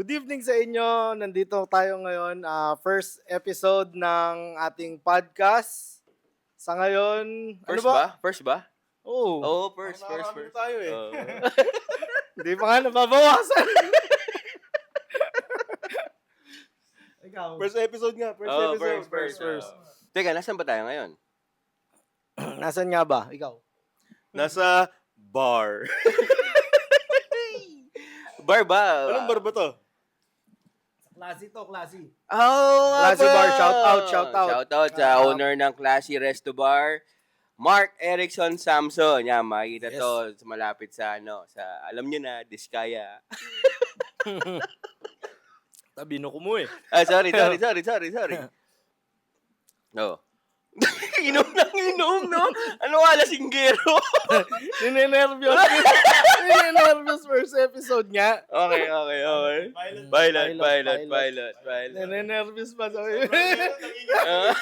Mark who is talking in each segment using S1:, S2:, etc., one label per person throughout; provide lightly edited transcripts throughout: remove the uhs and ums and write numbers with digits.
S1: Good evening sa inyo. Nandito tayo ngayon, first episode ng ating podcast. Sa ngayon, ano
S2: First
S1: ba?
S2: ba? First ba?
S1: Oo,
S2: Oo, first.
S3: Nakarami na tayo eh.
S2: Oo.
S1: hindi pa nga nababawasan. Ikaw.
S3: First episode nga.
S2: First. Teka, nasan ba tayo ngayon?
S1: Nasaan nga ba? Ikaw.
S3: Nasa bar.
S2: Bar ba?
S3: Anong bar ba to?
S1: Klase to, klase.
S2: Oh,
S1: Classy
S2: aba!
S1: Bar, shout out.
S2: Shout out sa owner ng Classy Resto Bar, Mark Erickson Samson. Yan, makikita
S1: Yes.
S2: to malapit sa alam niyo na, Diskaya.
S1: Tabino ko mo eh.
S2: Sorry. No. Inom, no? Ano ka, lasinggero?
S1: Ninenervyos. Ninenervyos first episode nga.
S2: Okay. Pilot.
S1: Ninenervyos pa sabi.
S2: Ah.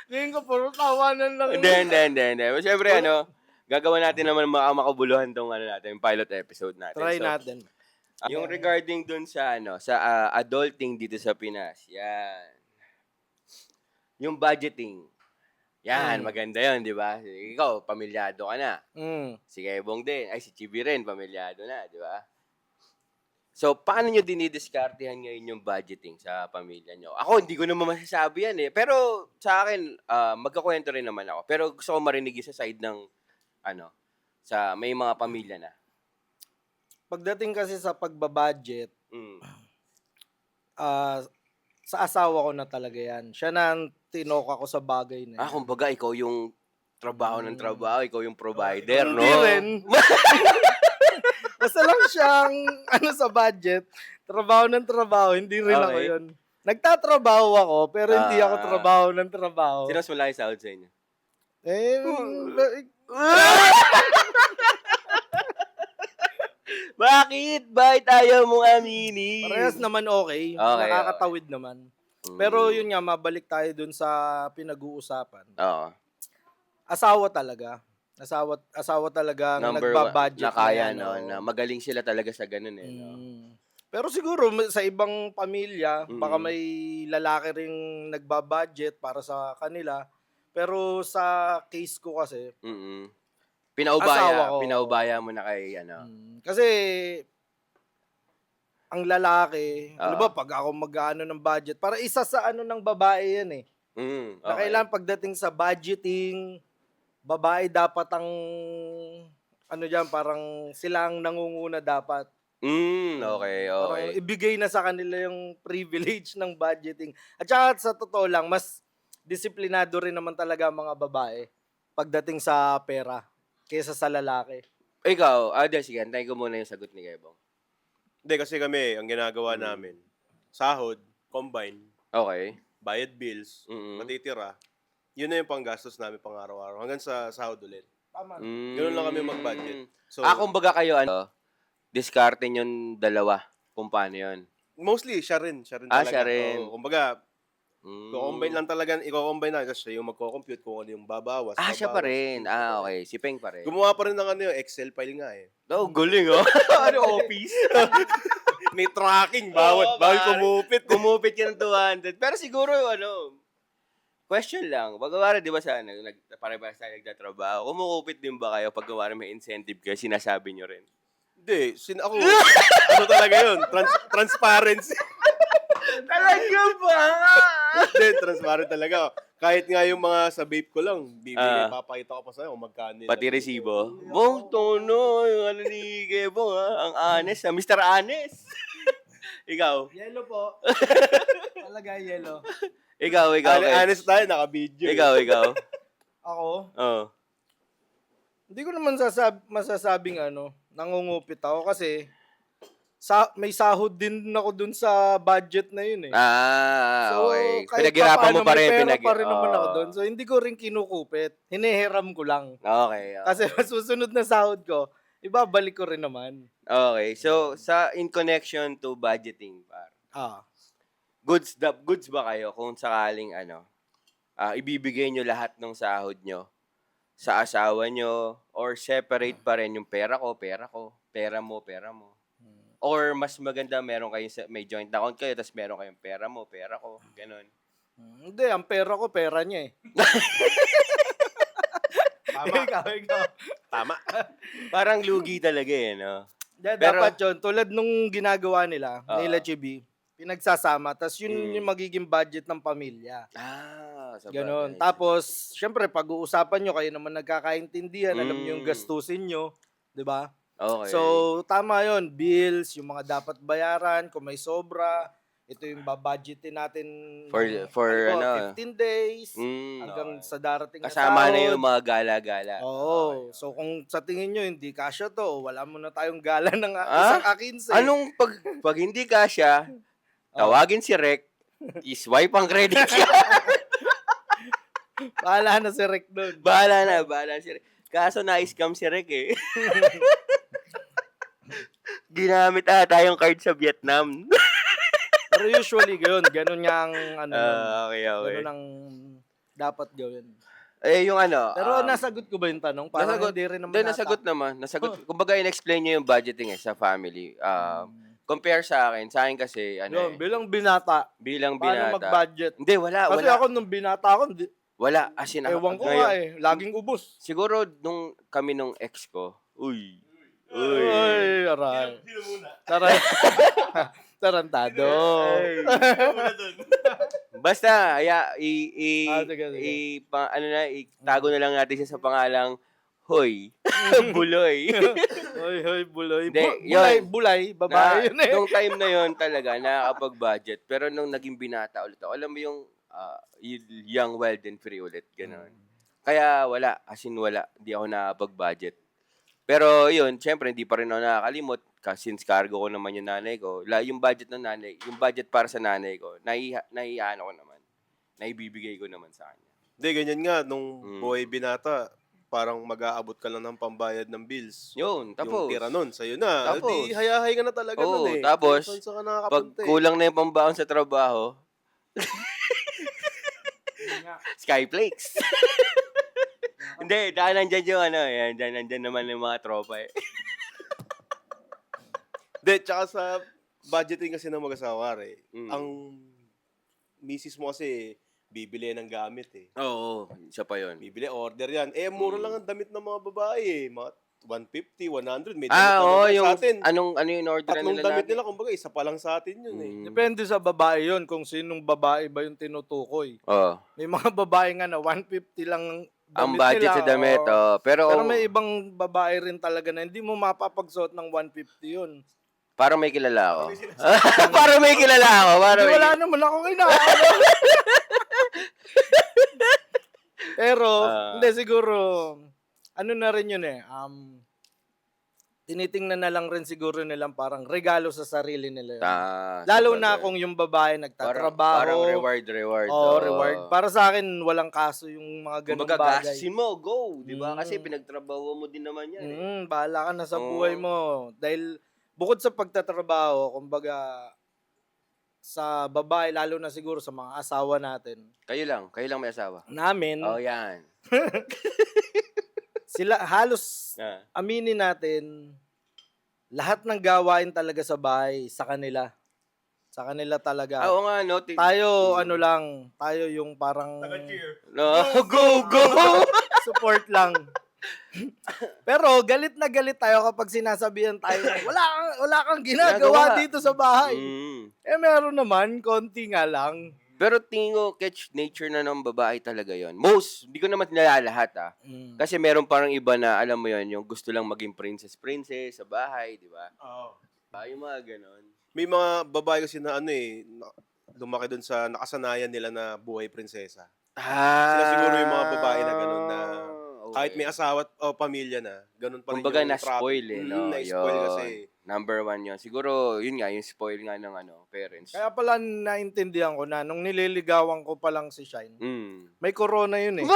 S1: Ngayon ko, puro tawanan lang.
S2: Hindi. Siyempre, gagawa natin naman makabuluhan tong natin, pilot episode natin.
S1: Try
S2: So,
S1: natin.
S2: yung regarding dun sa adulting dito sa Pinas. Yan. Yung budgeting. Yan, maganda 'yon, di ba? Ikaw, pamilyado ka na. Si Kebong din. Ay, si Chibi rin, pamilyado na, di ba? So, paano nyo dinidiskartehan ngayon yung budgeting sa pamilya nyo? Ako, hindi ko naman masasabi yan eh. Pero sa akin, magkakwento rin naman ako. Pero gusto ko marinig yung sa side ng, sa may mga pamilya na.
S1: Pagdating kasi sa pagbabudget,
S2: Mm.
S1: sa asawa ko na talaga yan. Siya na ang tinoka ko sa bagay na yan.
S2: Kumbaga, ikaw yung trabaho ng trabaho, ikaw yung provider, no?
S1: Hindi rin. Basta lang siyang, sa budget, trabaho ng trabaho, hindi rin ako
S2: Okay.
S1: yun. Nagtatrabaho ako, pero hindi ako trabaho ng trabaho.
S2: Sino mas malaki sahod sa inyo? Bakit? Bakit ayaw mong aminin?
S1: Parehas naman okay.
S2: Okay,
S1: Nakakatawid naman. Pero yun nga, mabalik tayo dun sa pinag-uusapan.
S2: Oo.
S1: Asawa talaga. Asawa talaga ang
S2: Number one,
S1: nagbabudget.
S2: na kaya,
S1: yan,
S2: no?
S1: oo.
S2: Na magaling sila talaga sa ganun, eh. No?
S1: Pero siguro sa ibang pamilya, baka
S2: Mm.
S1: may lalaki ring nagbabudget para sa kanila. Pero sa case ko kasi,
S2: Mm-mm.
S1: Asawa ko.
S2: Pinaubaya mo na kay,
S1: kasi ang lalaki,
S2: Oo.
S1: pag ako mag-ano ng budget, para isa sa ng babae yan eh. Na
S2: Okay.
S1: kailangan pagdating sa budgeting, babae dapat ang, parang silang nangunguna dapat.
S2: Okay.
S1: Parang ibigay na sa kanila yung privilege ng budgeting. At saka sa totoo lang, mas disiplinado rin naman talaga ang mga babae pagdating sa pera kaysa sa lalaki.
S2: Ikaw, sige, antayin ko muna yung sagot ni Kebong.
S3: Hindi, kasi kami, ang ginagawa namin, sahod, combine,
S2: Okay.
S3: bayad bills,
S2: Mm-mm.
S3: matitira, yun na yung panggastos namin pang araw-araw. Hanggang sa sahod ulit.
S1: Tama.
S3: Ganun lang kami mag-budget. So,
S2: kumbaga kayo, diskarte yung dalawa kung paano yun.
S3: mostly, siya rin talaga.
S2: Siya rin.
S3: Oo, kumbaga, i-combine lang talaga, kasi siya yung magko-compute kung ano yung babawas.
S2: Siya pa rin. Okay. Si Peng pa rin.
S3: Gumawa pa rin ng yung Excel file nga eh.
S2: Galing, office?
S3: May tracking,
S2: Oo,
S3: bawal
S2: pare.
S3: kumupit.
S2: Kumupit ka ng 200. Pero siguro, question lang. Pagkawari, di ba pare-pares tayo nagtatrabaho, kumukupit din ba kayo pag may incentive kayo, sinasabi nyo rin?
S3: Hindi, ako, talaga yun? Transparency.
S2: Talaga ba?
S3: Hindi, transparent talaga. Kahit nga yung mga sa vape ko lang, papakita ko pa sa'yo kung magkano.
S2: Pati resibo? Bong, tono, yung ni Gebong, ang honest, Mr. Honest. Ikaw?
S1: Yellow po. Talaga yellow.
S2: Ikaw.
S3: Honest tayo, naka-video.
S2: Ikaw.
S1: Ako,
S2: Oo.
S1: hindi ko naman masasabing nangungupit ako kasi may sahod din ako dun sa budget na yun eh.
S2: Okay.
S1: kahit
S2: Pinaghirapan mo
S1: papaano,
S2: pa rin.
S1: may pera pa rin naman ako dun. So, hindi ko rin kinukupit. Hinihiram ko lang.
S2: Okay.
S1: Kasi susunod na sahod ko, ibabalik ko rin naman.
S2: Okay. So, in connection to budgeting, par. Goods ba kayo kung sakaling ibibigay nyo lahat ng sahod nyo sa asawa nyo, or separate pa rin yung pera ko, pera mo, pera mo. Or mas maganda meron kayo may joint account kayo tapos meron kayong pera ko, ganun.
S1: Hindi, ang pera ko, pera niya eh.
S3: Tama.
S1: ikaw.
S3: Tama.
S2: Parang lugi talaga eh, no? Pero-
S1: Dapat yun, tulad nung ginagawa nila,
S2: Oo.
S1: nila Chibi, pinagsasama, tas yun
S2: Mm.
S1: yung magiging budget ng pamilya.
S2: Sa
S1: Ganon.
S2: bagay.
S1: Tapos, syempre, pag-uusapan nyo, kayo naman nagkakaintindihan, alam nyo yung
S2: Mm.
S1: gastusin nyo, di ba?
S2: Okay.
S1: So, tama yon, bills, yung mga dapat bayaran, kung may sobra, ito yung babudgetin natin
S2: For ano,
S1: 15 days,
S2: mm,
S1: hanggang
S2: okay.
S1: sa darating na
S2: Kasama na
S1: sahod.
S2: yung mga gala-gala.
S1: Oo. So, kung sa tingin nyo, hindi kasya to, wala mo na tayong gala ng
S2: Ah?
S1: isang A15.
S2: Anong pag hindi kasya, tawagin si Rec, iswipe ang credit niya.
S1: Bahala na si Rick doon.
S2: bahala si Rec. Kaso na-scam si Rec eh. Ginamit ata yung card sa Vietnam.
S1: Pero usually, ganun nga ang,
S2: Okay.
S1: ganun ang dapat gawin.
S2: Eh, yung ano.
S1: Pero nasagot ko ba yung tanong? Parang
S2: nasagot.
S1: hindi rin naman
S2: Hindi, nasagot naman. Kumbaga, in-explain niyo yung budgeting sa family. Compare sa akin kasi,
S1: Yun, bilang binata,
S2: bilang
S1: paano
S2: binata.
S1: mag-budget?
S2: Hindi, wala.
S1: Kasi ako nung binata ako,
S2: Wala. As in,
S1: ewan ko
S2: ngayon-
S1: nga laging ubos.
S2: Siguro, kami nung ex ko, Uy.
S1: Uy, aray.
S3: Sino muna?
S1: Tarantado.
S3: Sino muna dun?
S2: Basta,
S1: Sige.
S2: itago na lang natin siya sa pangalang Hoy. Buloy.
S1: Hoy, buloy.
S2: Hindi,
S1: Bulay, babae yun eh.
S2: Nung time na yon talaga, nakakapag-budget. Pero nung naging binata ulit ako, alam mo yung young, wild, and free ulit. Ganon. Kaya wala. As in, wala. Hindi ako nakapag-budget. Pero yun, syempre, hindi pa rin ako nakakalimot. Since cargo ko naman yung nanay ko. Yung budget ng nanay, yung budget para sa nanay ko, naiano ko naman. Naibibigay ko naman sa kanya.
S3: Hindi, ganyan nga. Nung buhay binata, parang mag-aabot ka lang ng pambayad ng bills.
S2: Yun, tapos.
S3: Yung tira nun, sa'yo na.
S2: Tapos.
S3: Di, hayahay ka na talaga
S2: Oo,
S3: nun eh.
S2: tapos,
S3: Saan ka
S2: Pag
S3: nakakapunta eh.
S2: kulang na yung pambaon sa trabaho, Skyflakes. Hindi, dahil nandyan yung nandyan naman yung mga tropa eh.
S3: Hindi, tsaka sa budgeting kasi ng mag-asawa, ang misis mo kasi bibili ng gamit eh.
S2: Oo, isa pa yun.
S3: Bibili, order yan. Eh, mura lang ang damit ng mga babae eh. Mga 150, 100. May damit na
S2: Oo,
S3: naman
S2: yung,
S3: sa atin.
S2: ano yung order
S3: Tatlong
S2: nila
S3: damit
S2: lagi?
S3: nila, kumbaga, isa pa lang sa atin yun eh.
S1: Depende sa babae yun, kung sinong babae ba yung tinutukoy.
S2: Oo.
S1: May mga babae nga na 150 lang
S2: Ang
S1: damit
S2: budget
S1: nila,
S2: sa damit,
S1: oo.
S2: Pero
S1: May ibang babae rin talaga na hindi mo mapapagsuot ng 150 yun.
S2: parang may kilala ako. Parang may kilala ako.
S1: Hindi, wala naman ako kinakala. Pero, hindi siguro, ano na rin yun eh, tinitingnan na lang rin siguro nilang parang regalo sa sarili nila yun. Lalo na kung yung babae nagtatrabaho.
S2: Parang reward.
S1: Oo, reward. Para sa akin, walang kaso yung mga ganung
S2: Kumbaga,
S1: bagay.
S2: gastusin mo, go. Di ba? Kasi pinagtrabaho mo din naman yan eh.
S1: Bahala ka na sa
S2: Oo.
S1: buhay mo. Dahil bukod sa pagtatrabaho, kumbaga sa babae, lalo na siguro sa mga asawa natin,
S2: Kayo lang may asawa.
S1: namin,
S2: Oh, yan.
S1: sila halos aminin natin, lahat ng gawain talaga sa bahay sa kanila. Sa kanila talaga.
S2: Oo nga, no?
S1: Tayo, tayo yung parang
S2: No, go!
S1: support lang. Pero galit na galit tayo kapag sinasabihan tayo na wala kang ginagawa
S2: Ginagawa.
S1: dito sa bahay.
S2: Mm.
S1: Eh meron naman, konti nga lang.
S2: Pero tingin ko, catch nature na ng babae talaga yon. Hindi ko naman nilalahat Kasi meron parang iba na, alam mo yon, yung gusto lang maging princess sa bahay, di ba?
S3: Oo.
S2: Yung mga ganon.
S3: May mga babae kasi na lumaki dun sa nakasanayan nila na buhay prinsesa. Sila siguro yung mga babae na ganun na kahit may asawa o pamilya na, ganun pa rin
S2: Kumbaga
S3: yung
S2: na-spoil no?
S3: na-spoil
S2: Yun.
S3: kasi.
S2: Number 1 yun. Siguro, yun nga, yung spoil nga ng parents.
S1: Kaya pala naintindihan ko na nung nililigawan ko pa lang si Shine,
S2: Mm.
S1: may corona yun eh.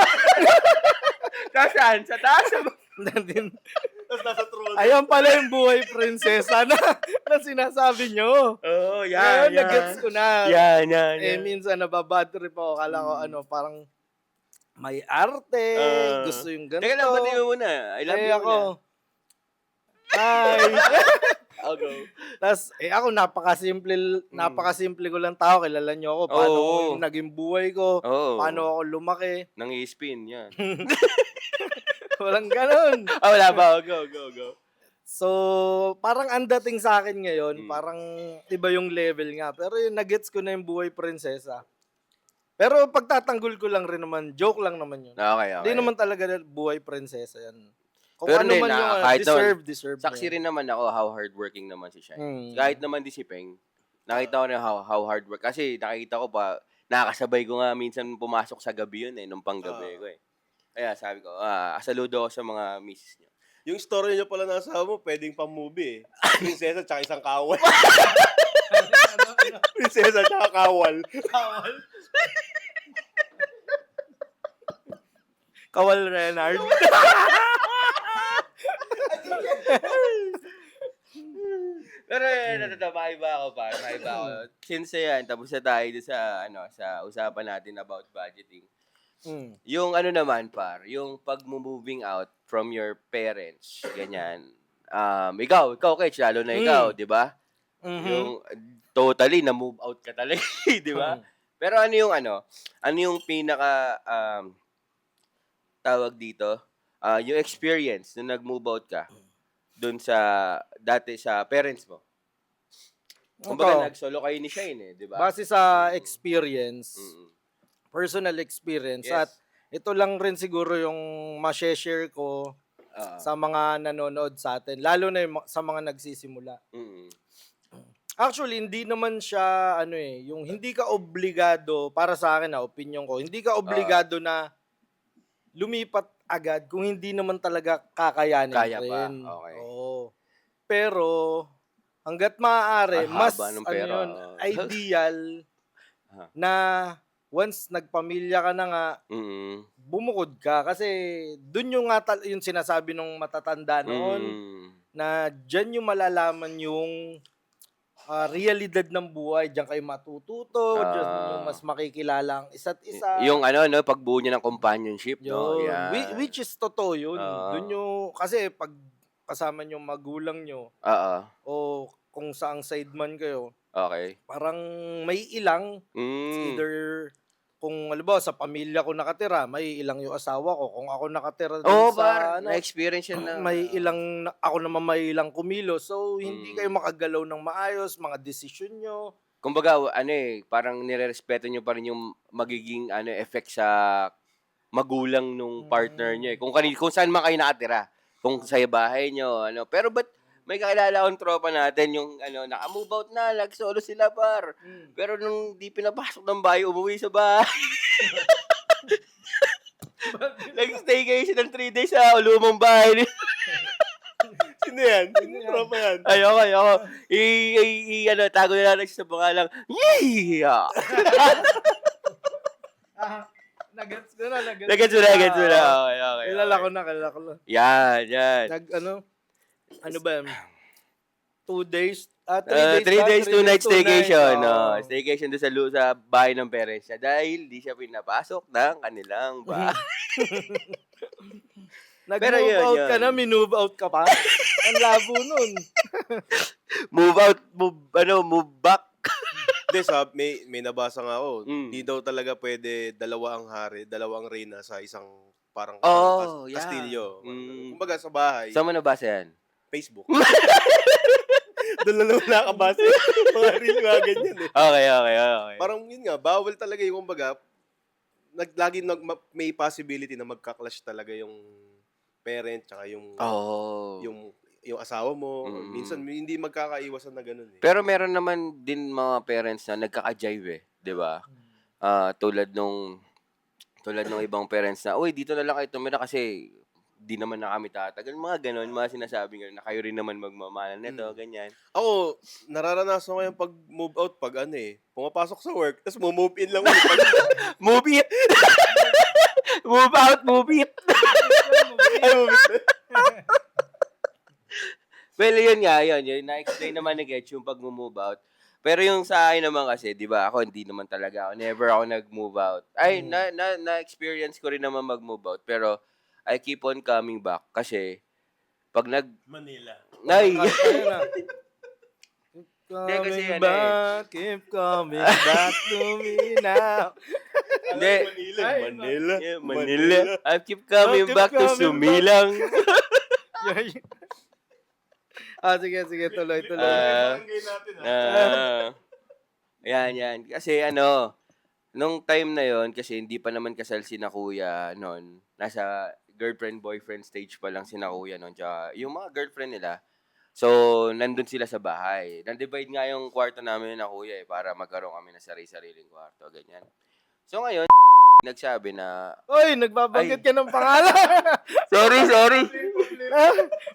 S2: Saan? Sa taas?
S3: Tapos nasa throne.
S1: Ayan pala yung buhay prinsesa na sinasabi nyo.
S2: Oo,
S1: Ngayon, nag-gets ko na.
S2: Yan.
S1: Minsan nababad trip ako. Kala ko parang may arte,
S2: Ah.
S1: gusto yung ganito.
S2: Teka lang, batiin mo muna. I love
S1: Eh
S2: you
S1: ako,
S2: muna.
S1: hi.
S2: I'll go.
S1: Tapos, ako, napakasimple ko lang tao. Kilala niyo ako. Paano
S2: Oo.
S1: ko yung naging buhay ko.
S2: Oo.
S1: Paano ako lumaki.
S2: Nang-i-spin, yan.
S1: Walang ganun.
S2: Wala pa. Go, go, go.
S1: So, parang ang dating sa akin ngayon,
S2: Mm.
S1: parang iba yung level nga. Pero yung nagets ko na yung buhay prinsesa. Pero pagtatanggol ko lang rin naman, joke lang naman yun.
S2: Okay, okay.
S1: Hindi naman talaga buhay prinsesa yan. Kung
S2: Pero
S1: ano
S2: hindi,
S1: man yung
S2: kahit
S1: deserve
S2: Saksi
S1: niya.
S2: rin naman ako how hardworking naman si Shine.
S1: Mm.
S2: Kahit naman di si Peng, nakita ko na how hard work. Kasi nakita ko pa, nakakasabay ko nga minsan pumasok sa gabi yun nung panggabi ko eh. Kaya sabi ko, saludo ako sa mga misis niyo.
S3: Yung story niyo pala nasa mo, pwedeng pang-movie eh. Prinsesa tsaka isang kawal. Prinsesa tsaka kawal.
S1: Kawal Renard.
S2: Pero maiba ako pa, maiba ako. Since yan, tapos na tayo dun sa, sa usapan natin about budgeting.
S1: Mm.
S2: Yung ano naman par, yung pag-moving out from your parents, ganyan. Ikaw, Ketch, lalo na ikaw, di ba?
S1: Mhm.
S2: Yung totally na-move out ka talaga, di ba? Pero ano yung pinaka, tawag dito, yung experience nung nag-move out ka dun sa, dati sa parents mo. Kumbaga, nag-solo kayo ni Shine eh, di ba?
S1: Base sa experience,
S2: Mm-mm.
S1: personal experience,
S2: Yes.
S1: at ito lang rin siguro yung ma-share ko sa mga nanonood sa atin, lalo na sa mga nagsisimula.
S2: Mm-mm.
S1: Actually, hindi naman siya, yung hindi ka obligado, para sa akin opinion ko, hindi ka obligado na lumipat agad kung hindi naman talaga kakayanin
S2: Kaya pa,
S1: rin.
S2: okay.
S1: Oo. Pero, hanggat maaari,
S2: Ang
S1: mas,
S2: haba ng pera.
S1: ideal na once nagpamilya ka na nga,
S2: Mm-mm.
S1: bumukod ka. Kasi, dun yung yung sinasabi ng matatanda noon,
S2: Mm.
S1: na dyan yung malalaman yung realidad ng buhay. Diyan kayo matututo, diyan yung mas makikilala ang isa't isa.
S2: Yung pagbuo niya ng companionship, no?
S1: Yun.
S2: Yan.
S1: Which is totoo yun.
S2: Oo.
S1: Dun yung, kasi pag kasama nyo magulang nyo,
S2: Oo.
S1: o kung saang side man kayo,
S2: Okay.
S1: parang may ilang, it's either, kung halimbawa sa pamilya ko nakatira, may ilang yung asawa ko. Kung ako nakatira
S2: Oo,
S1: sa,
S2: na-experience yan na.
S1: may ilang, ako naman may ilang kumilo. So, hindi kayo makagalaw ng maayos, mga desisyon nyo.
S2: Kumbaga, parang nirerespeto nyo pa rin yung magiging effect sa magulang nung partner nyo eh. Kung saan man kayo nakatira. Kung sa bahay nyo, Pero ba't may kakilala akong tropa natin yung naka-move out na, nag-solo sila par. Pero nung di pinapasok ng bahay, umuwi sa bahay. Nag-staycation ng 3 days sa lumang bahay.
S3: Sino yan? Sino tropa yan?
S2: Ayoko. Tago na lang sa pangalang, yeah!
S1: Nagets ko na.
S2: Nagets mo na. Okay.
S1: Kilala ko na.
S2: Yan.
S1: Ano ba yan? 2 days? 3
S2: 3 days, 2 nights staycation.
S1: Oh.
S2: Staycation doon sa bahay ng parents niya dahil di siya pinapasok ng kanilang bahay.
S1: Nag-move out ka na, minove out ka pa. Ang labo nun.
S2: Move out, move back.
S3: Hindi, may nabasa nga ako. Hindi daw talaga pwede dalawa ang hari, dalawang reyna sa isang parang kastilyo. Kumbaga sa bahay,
S2: Saan mo nabasa yan?
S3: Facebook. Doon lang naman nakabasa. Mga reel nga ganyan eh.
S2: Okay.
S3: Parang yun nga, bawal talaga yung kumbaga, may possibility na magka-clash talaga yung parent tsaka yung asawa mo. Minsan hindi magkakaiwasan na ganun eh.
S2: Pero meron naman din mga parents na nagkaka-jive eh, 'di ba? Tulad nung ibang parents na, "Uy, dito na lang kayo tumira kasi di naman na kami tatagal." Mga ganun, mga sinasabi nga na kayo rin naman magmamahalan nito, ganyan.
S3: Ako, nararanasan ko yung pag-move out pag pumapasok sa work, tapos move in lang ulit.
S2: Move it! Move out, move it!
S3: Ay, move it.
S2: Well, yun. Na-explain naman ni Getch yung pag-move out. Pero yung sa akin naman kasi, 'di ba, ako hindi naman talaga ako, never ako nag-move out. Ay, na-experience ko rin naman mag-move out, pero I keep on coming back kasi pag
S3: Manila.
S2: ay,
S1: Kanta yun ah.
S2: Hindi, kasi
S1: Coming
S2: ano eh.
S1: back, keep coming back to me now.
S2: Hindi.
S3: Manila.
S1: Ay,
S3: Manila.
S2: Yeah, Manila. I keep coming
S1: keep
S2: back to
S1: coming
S2: Sumilang.
S1: Sige, tuloy.
S3: Barangay natin
S2: Yan. Kasi ano, nung time na yon kasi hindi pa naman kasal si na kuya noon. Nasa girlfriend-boyfriend stage pa lang si na kuya noon. Tsaka yung mga girlfriend nila. So, nandun sila sa bahay. Nandivide nga yung kwarto namin na kuya para magkaroon kami ng sarili-sariling kwarto. Ganyan. So, ngayon, nagsabi na,
S1: Oy, nagbabanggit ka ng pangalan.
S2: sorry. Sorry.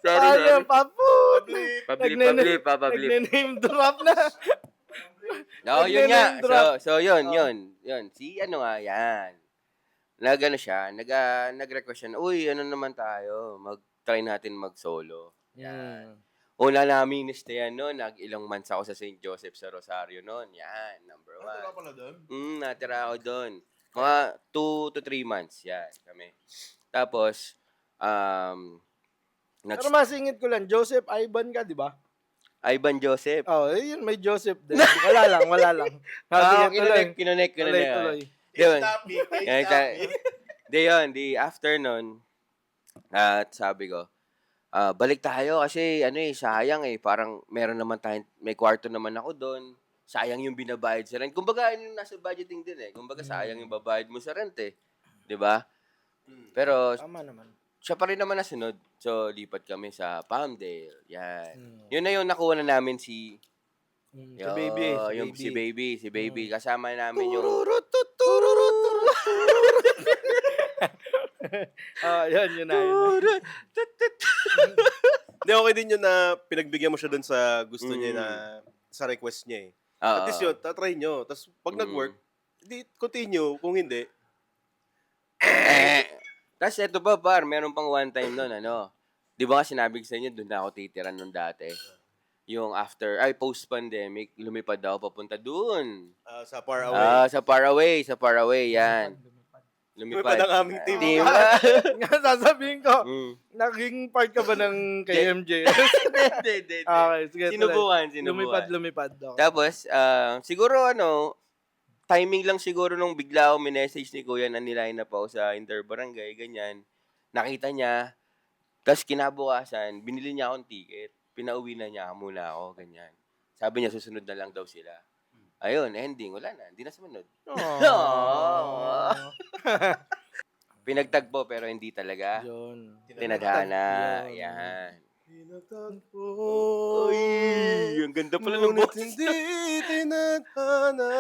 S1: Ano, papu?
S2: Public.
S1: Nagne-name drop na.
S2: No, yun nga.
S1: Nagne-name drop.
S2: So yun. Si ano nga, yan. Nag-ano siya, nag-request siya, uy, ano naman tayo, mag-try natin mag-solo. Yan. Una namin nistayan noon, ilang months ako sa St. Joseph sa Rosario noon. Yan, number 1.
S3: pala doon?
S2: Natira ako doon. Mga 2 to 3 months, yan, kami. Tapos,
S1: Pero masingit ko lang, Joseph Ivan ka, di ba?
S2: Ivan Joseph.
S1: Oh, yun, may Joseph din. Wala lang. Sige,
S2: Kinonek.
S1: tuloy.
S2: Yun.
S3: Topic.
S2: Di after nun, at sabi ko, balik tayo kasi sayang parang meron naman tayong, may kwarto naman ako doon. Sayang yung binabayad sa rent. Kumbaga, nasa budgeting din Kumbaga, sayang yung babayad mo sa rent 'Di ba? Pero,
S1: Tama naman.
S2: siya pa rin naman nasunod. So, lipat kami sa Palmdale. Yan. Yun na yung nakuha na namin si baby. Kasama namin yung...
S1: Yun na.
S3: Hindi, okay din yun na pinagbigyan mo siya doon sa gusto niya na sa request niya At least yun, tatry nyo. Tapos pag nag-work, di continue. Kung hindi,
S2: Tapos eto pa, meron pang one time nun, Di ba nga sinabi ko sa inyo, doon na ako titiran nung dati. Yung post-pandemic, lumipad ako papunta doon.
S3: sa far away.
S2: Sa far away, yan.
S3: Lumipad ang aming team.
S1: Nga sasabihin ko, naging part ka ba ng KMJ?
S2: Hindi.
S1: Okay, sige.
S2: Sinubukan.
S1: Lumipad. Okay.
S2: Tapos, siguro timing lang siguro nung bigla ako minessage ni Kuya na niline na pa ako sa Interbarangay, ganyan. Nakita niya, tapos kinabukasan, binili niya akong ticket. Pinauwi na niya muna ako, ganyan. Sabi niya, susunod na lang daw sila. Ayun, ending, wala na. Hindi na sumunod. Pinagtagpo pero hindi talaga.
S1: Yun.
S2: Tinadhana. Yan. Ang ganda pala ng boses.
S3: Hindi tinadhana.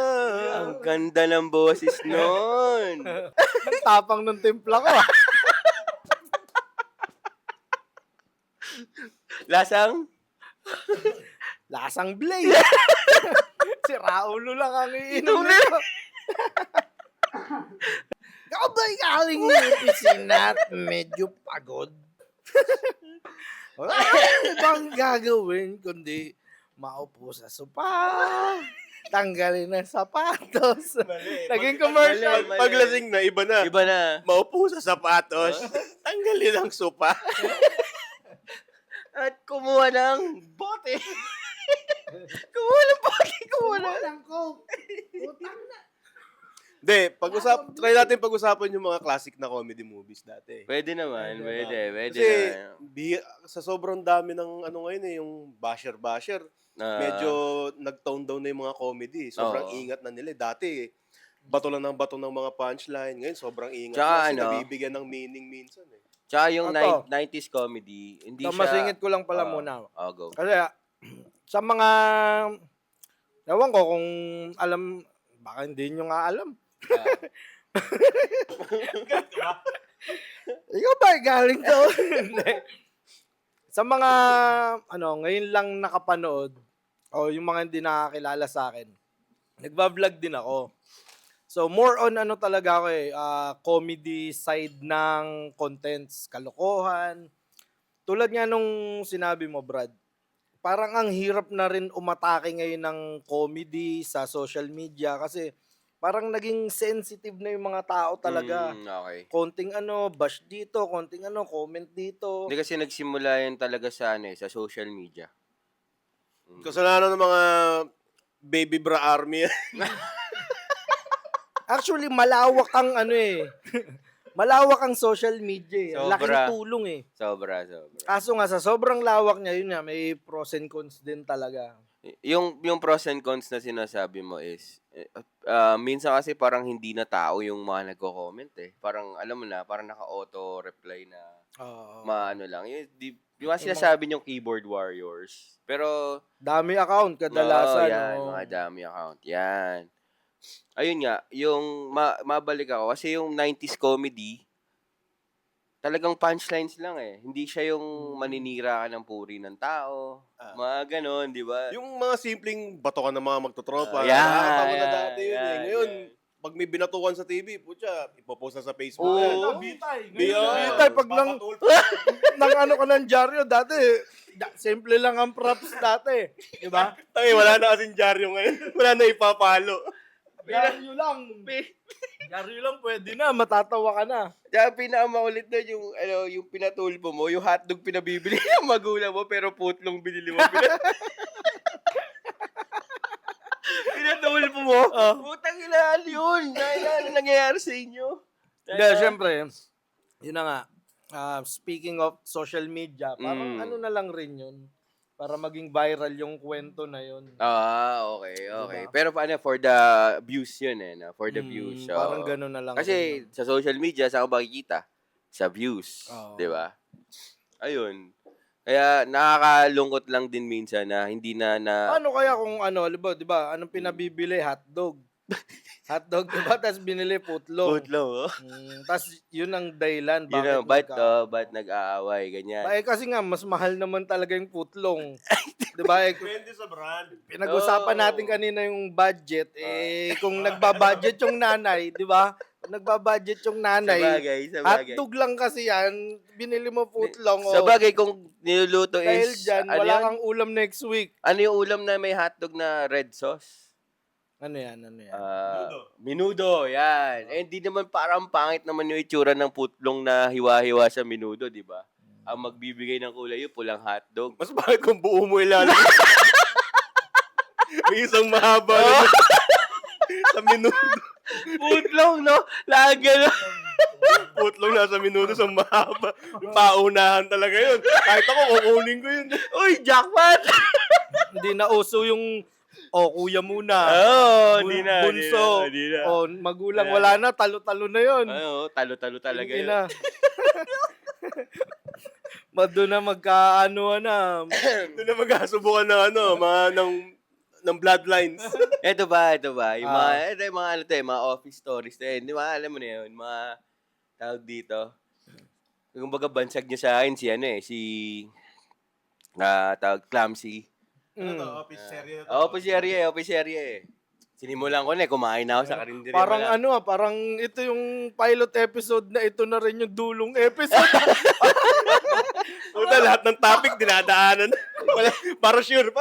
S2: Ang ganda ng boses nun.
S1: Tapang ng timpla ko. Lasang Blade. Si Raulo lang ang iinom nito. Ikaw ba'y galing ng opisina at medyo pagod? Wala ibang gagawin kundi maupo sa sopa, tanggalin ang sapatos. Naging commercial.
S2: Mali.
S3: Paglasing na, iba na.
S2: Iba na.
S3: Maupo sa sapatos. Tanggalin ang sopa.
S2: At kumuha ng bote. Kumuha ng
S1: Coke. Utang na.
S3: Hindi, try natin pag-usapan yung mga classic na comedy movies dati.
S2: Pwede naman, pwede
S3: Kasi
S2: naman.
S3: sa sobrang dami ng ngayon yung basher, medyo nag-tone down na yung mga comedy. Sobrang ingat na nila. Dati, bato lang ng bato ng mga punchline. Ngayon, sobrang ingat
S2: Tsaka
S3: na. Kasi nabibigyan ng meaning minsan
S2: Tsaka yung
S1: Ito.
S2: 90s comedy, hindi siya...
S1: Masingit ko lang pala muna.
S2: Go.
S1: Kasi sa mga, ewan ko kung alam, baka hindi nyo nga alam. Ikaw ba galing to? Sa mga, ngayon lang nakapanood, o yung mga hindi nakakilala sa akin, nagba-vlog din ako. So, more on talaga ako comedy side ng contents, kalokohan. Tulad nga nung sinabi mo, Brad, parang ang hirap na rin umatake ngayon ng comedy sa social media kasi parang naging sensitive na yung mga tao talaga.
S2: Okay.
S1: Konting bash dito, konting comment dito.
S2: Hindi kasi nagsimula yan talaga sa sa social media.
S3: Kasalanan ng mga baby bra army.
S1: Actually, malawak ang malawak ang social media eh.
S2: Sobra.
S1: Laking tulong eh.
S2: Sobra.
S1: Kaso nga, sa sobrang lawak niya, yun nga, may pros and cons din talaga.
S2: Yung pros and cons na sinasabi mo is, minsan kasi parang hindi na tao yung mga nagko-comment eh. Parang, alam mo na, parang naka-auto-reply na
S1: Oo.
S2: maano lang. Yung mga sinasabi niyong keyboard warriors. Pero,
S1: Dami account, kadalasan.
S2: yan,
S1: oo.
S2: mga dami account. Yan. Ayun nga, yung mabalik ako kasi yung 90s comedy, talagang punchlines lang eh. Hindi siya yung maninira ka ng puri ng tao. Mga ganon, di ba?
S3: Yung mga simpleng bato ka ng mga magtotropa.
S2: Yan,
S3: Nakakatawa na dati yun eh.
S2: yan,
S3: Ngayon,
S2: yan.
S3: pag may binatukan sa TV, putya, ipopost na sa Facebook.
S2: Oo.
S1: Bitay.
S3: Bitay,
S1: Pag nang ka ng dyaryo, dati, simple lang ang props dati. Di ba?
S3: Tayo, wala na kasing dyaryo ngayon. Wala na ipapalo.
S1: Dyaryo lang. Dyaryo lang, pwede na. Matatawa ka na.
S2: Kaya pinakamakulit doon yung pinatulpo mo, yung hotdog pinabibili ng magulang mo, pero putlong binili mo. Pinatulpo mo? Putang ina, yun. Ano nangyayari sa inyo?
S1: Hindi, syempre, yun na nga. Speaking of social media, parang na lang rin yun. Para maging viral yung kwento na yun.
S2: Okay.
S1: Diba?
S2: Pero paano, for the views yun eh. No? For the views. So,
S1: Parang gano'n na lang.
S2: kasi sa social media, saan ka makikita? Sa views.
S1: Oo.
S2: Di ba? Ayun. Kaya nakakalungkot lang din minsan na hindi na
S1: Paano kaya kung di ba, anong pinabibili? Hotdog. Hotdog, di ba? Tapos binili putlong.
S2: putlong.
S1: Tapos yun ang dahilan.
S2: Yun
S1: Bakit
S2: ang, ba't nag-aaway, ganyan.
S1: kasi nga, mas mahal naman talaga yung putlong. di ba?
S3: Depende sa brand.
S1: Pinag-usapan natin kanina yung budget. Kung nagbabudget yung nanay, di ba? Kung nagbabudget yung nanay,
S2: Sa bagay.
S1: hotdog lang kasi yan, binili mo putlong.
S2: Sa bagay, kung niluluto
S1: Dahil
S2: is,
S1: dyan,
S2: ano
S1: wala
S2: yun?
S1: kang ulam next week.
S2: Ano yung ulam na may hotdog na red sauce?
S1: Ano yan?
S2: Minudo, yan. Hindi naman parang pangit naman yung itsura ng putlong na hiwa-hiwa sa minudo, di ba? Ang magbibigay ng kulay yung pulang hotdog.
S3: Mas bakit kung buo mo ilalim? May isang mahaba na sa minuto.
S2: Putlong, no? Lagi, no?
S3: Putlong nasa minuto sa mahaba. Paunahan talaga yun. Kahit ako, kukunin ko yun.
S2: Uy, jackpot!
S1: Hindi na uso yung kuya muna.
S2: Hindi na.
S1: Bunso.
S2: Hindi na.
S1: Magulang, wala na. Talo-talo na yun.
S2: Talo-talo talaga
S1: Hindi
S2: yun.
S1: na. Doon na magkaano na.
S3: Doon na magkasubukan ng bloodlines.
S2: Ito ba? Yung mga office stories na yun. Di ba? Alam mo na yun. Mga tawag dito. Kung baga bansag niya sa akin tawag Clamsy.
S3: Office serye.
S2: Office area. Sinimulan ko na kumain na ako sa karinderya.
S1: Parang parang ito yung pilot episode na ito na rin yung dulong episode.
S3: Puta, lahat ng topic dinadaanan. Para sure.
S2: Hindi,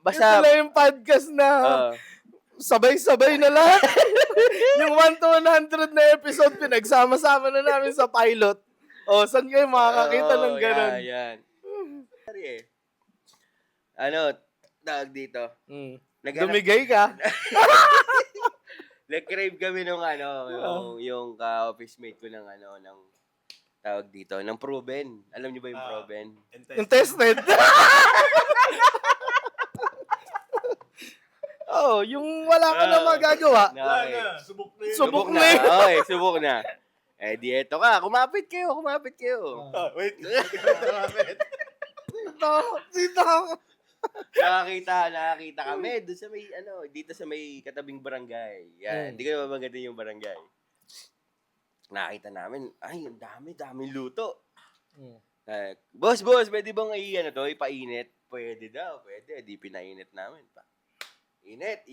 S2: basta...
S1: Ito na yung podcast na sabay-sabay na lahat. Yung 1 to 100 na episode, pinagsama-sama na namin sa pilot. Saan kayo makakakita ng ganun?
S2: Yan. Tawag dito.
S1: Dumigay ka?
S2: Nag-crave kami nung yung ka-office mate ko ng tawag dito, ng Proven. Alam niyo ba yung Proven?
S1: Intested. Yung wala ka na magagawa. Subok na.
S2: Okay, subok na. Di eto ka. Kumapit kayo.
S3: Wait.
S1: Dito.
S2: Nakakita kami doon sa may dito sa may katabing barangay. Yan, hindi ko mabanggatin yung barangay. Nakita namin, ay, ang dami luto. Boss, pwede bang ipainit? Pwede daw, pwede. Di pinainit namin pa. Init.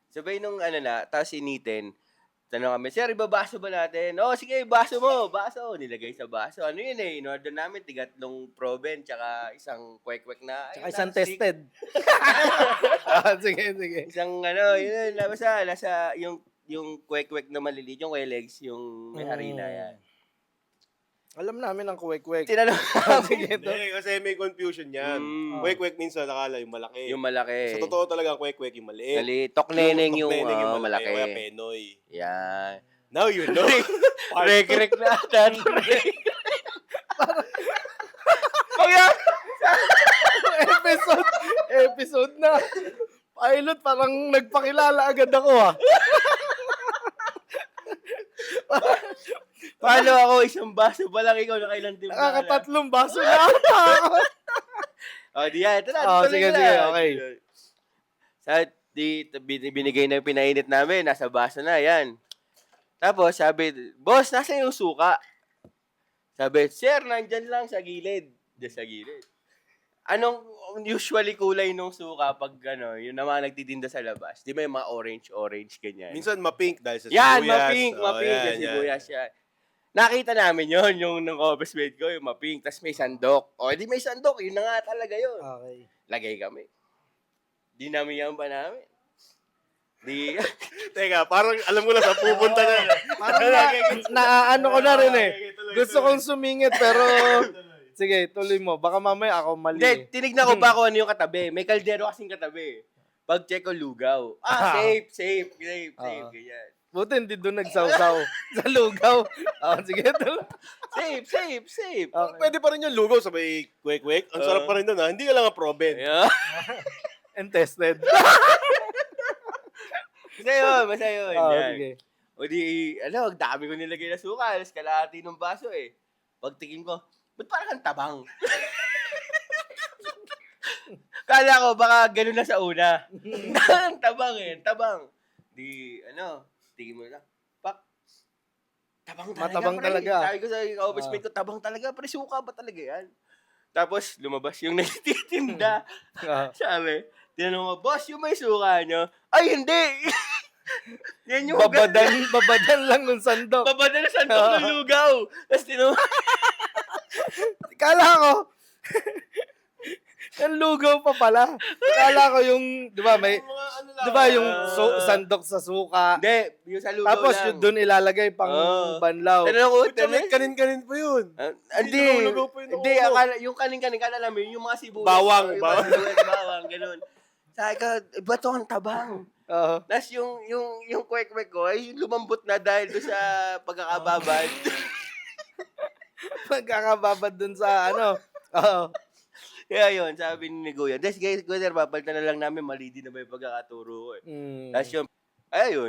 S2: Sabay nung tapos initin, tanong kami, sir, ibabaso ba natin? Oh, sige, baso mo, baso. Nilagay sa baso. Ano yun eh, in-order namin, tigatlong proven, tsaka isang kwek-kwek na.
S1: Tsaka
S2: ayun,
S1: isang
S2: stick.
S1: tested. Sige, sige.
S2: Isang yun, nasa yung kwek-kwek na maliliit, yung legs, yung may harina yan.
S1: Alam namin ang kwek-kwek.
S2: Tinanong
S1: Sige,
S3: Hindi, kasi may confusion yan. Kwek-kwek minsan nakala yung malaki.
S2: yung malaki.
S3: Sa totoo talaga, kwek-kwek yung maliit.
S2: Dali, tokneneng yung
S3: tokneneng
S2: malaki.
S3: Kaya Penoy.
S2: Yan.
S3: Now you know.
S2: Rek-rek na atan. Kaya,
S1: episode na. Pilot, parang nagpakilala agad ako ah.
S2: paano ako isang baso pa lang ikaw nakailang timpla ka na?
S1: Nakakatatlong baso na ata ako.
S2: Oh, di yan. Ito na.
S1: Oh,
S2: tuloy
S1: sige,
S2: na.
S1: sige, okay.
S2: Binigay na yung pinainit namin. Nasa baso na, yan. Tapos, sabi, boss, nasa yung suka? Sabi, sir, nandyan lang sa gilid. Diyan sa gilid. Anong usually kulay nung suka pag yung naman nagtitinda sa labas? Di ba yung mga orange, ganyan?
S3: Minsan ma-pink dahil sa sibuyas.
S2: Yan, mapink,
S3: Oh,
S2: mapink.
S3: yan,
S2: Yan, sibuyas yan. Nakita namin yon yung ng office mate ko, yung mapink, tas may sandok. O, di may sandok, yun na nga talaga yun.
S1: Okay.
S2: Lagay kami. Dinamihan pa namin. Di,
S3: Teka, parang alam ko na sa pupunta na.
S1: Parang naaano ko na rin eh. Gusto kong sumingit pero sige, tuloy mo. Baka mamaya ako mali.
S2: hindi, tinignan ko pa kung ano yung katabi. May kaldero kasing katabi. Pag check ko, lugaw. Safe. Ganyan.
S1: Buti hindi doon nagsawsaw sa lugaw. Sige, tuloy.
S2: Safe.
S1: Okay.
S3: Pwede pa rin yung lugaw sa may kwek-kwek. Ang sarap pa rin doon ha. Hindi ka lang proven.
S2: Yeah.
S1: And tested.
S2: Basta yun. Yan.
S1: Sige.
S2: O di, ang dami ko nilagay na suka. Alas kalahati ng baso eh. Pagtingin ko, ba't parang kang tabang? Kala ko, baka ganun na sa una. Ang tabang eh, tabang. Di, tingin mo lang, pak, tabang talaga.
S1: Matabang
S2: pre.
S1: talaga.
S2: Sabi ko sa office mate ko, tabang talaga, pre, suka ba talaga yan? Tapos, lumabas yung nagtitinda. Sabi, tinanong ko, boss, yung may suka nyo? Ay, hindi! Yan yung
S1: Babadan lang ng sandok.
S2: babada na sandok ng lugaw. Tapos
S1: Kala ko, yung lugaw pa pala. Kala ko yung, di ba, may, di ba yung sandok sa suka.
S2: Hindi, yung sa lugaw
S1: Tapos
S2: lang.
S1: yung doon ilalagay pang banlaw.
S2: Tinanong ko,
S3: May kanin-kanin pa yun.
S2: Hindi,
S3: lugaw pa yun
S2: hindi,
S3: ako.
S2: yung kanin-kanin, kala namin, yung mga sibuyas.
S3: Bawang,
S2: yung mga sibuyas, bawang, ganun. Sabi ko, iba to ang tabang. Tapos yung kwek-kwek ko, ay lumambot na dahil doon sa pagkakababad.
S1: Magkakababad dun sa ano. Oo.
S2: Kaya yun, sabi ni Kuya, guys, Kuya, papalitan na lang namin, mali din na may pagkakaturo ko eh. Tapos yung,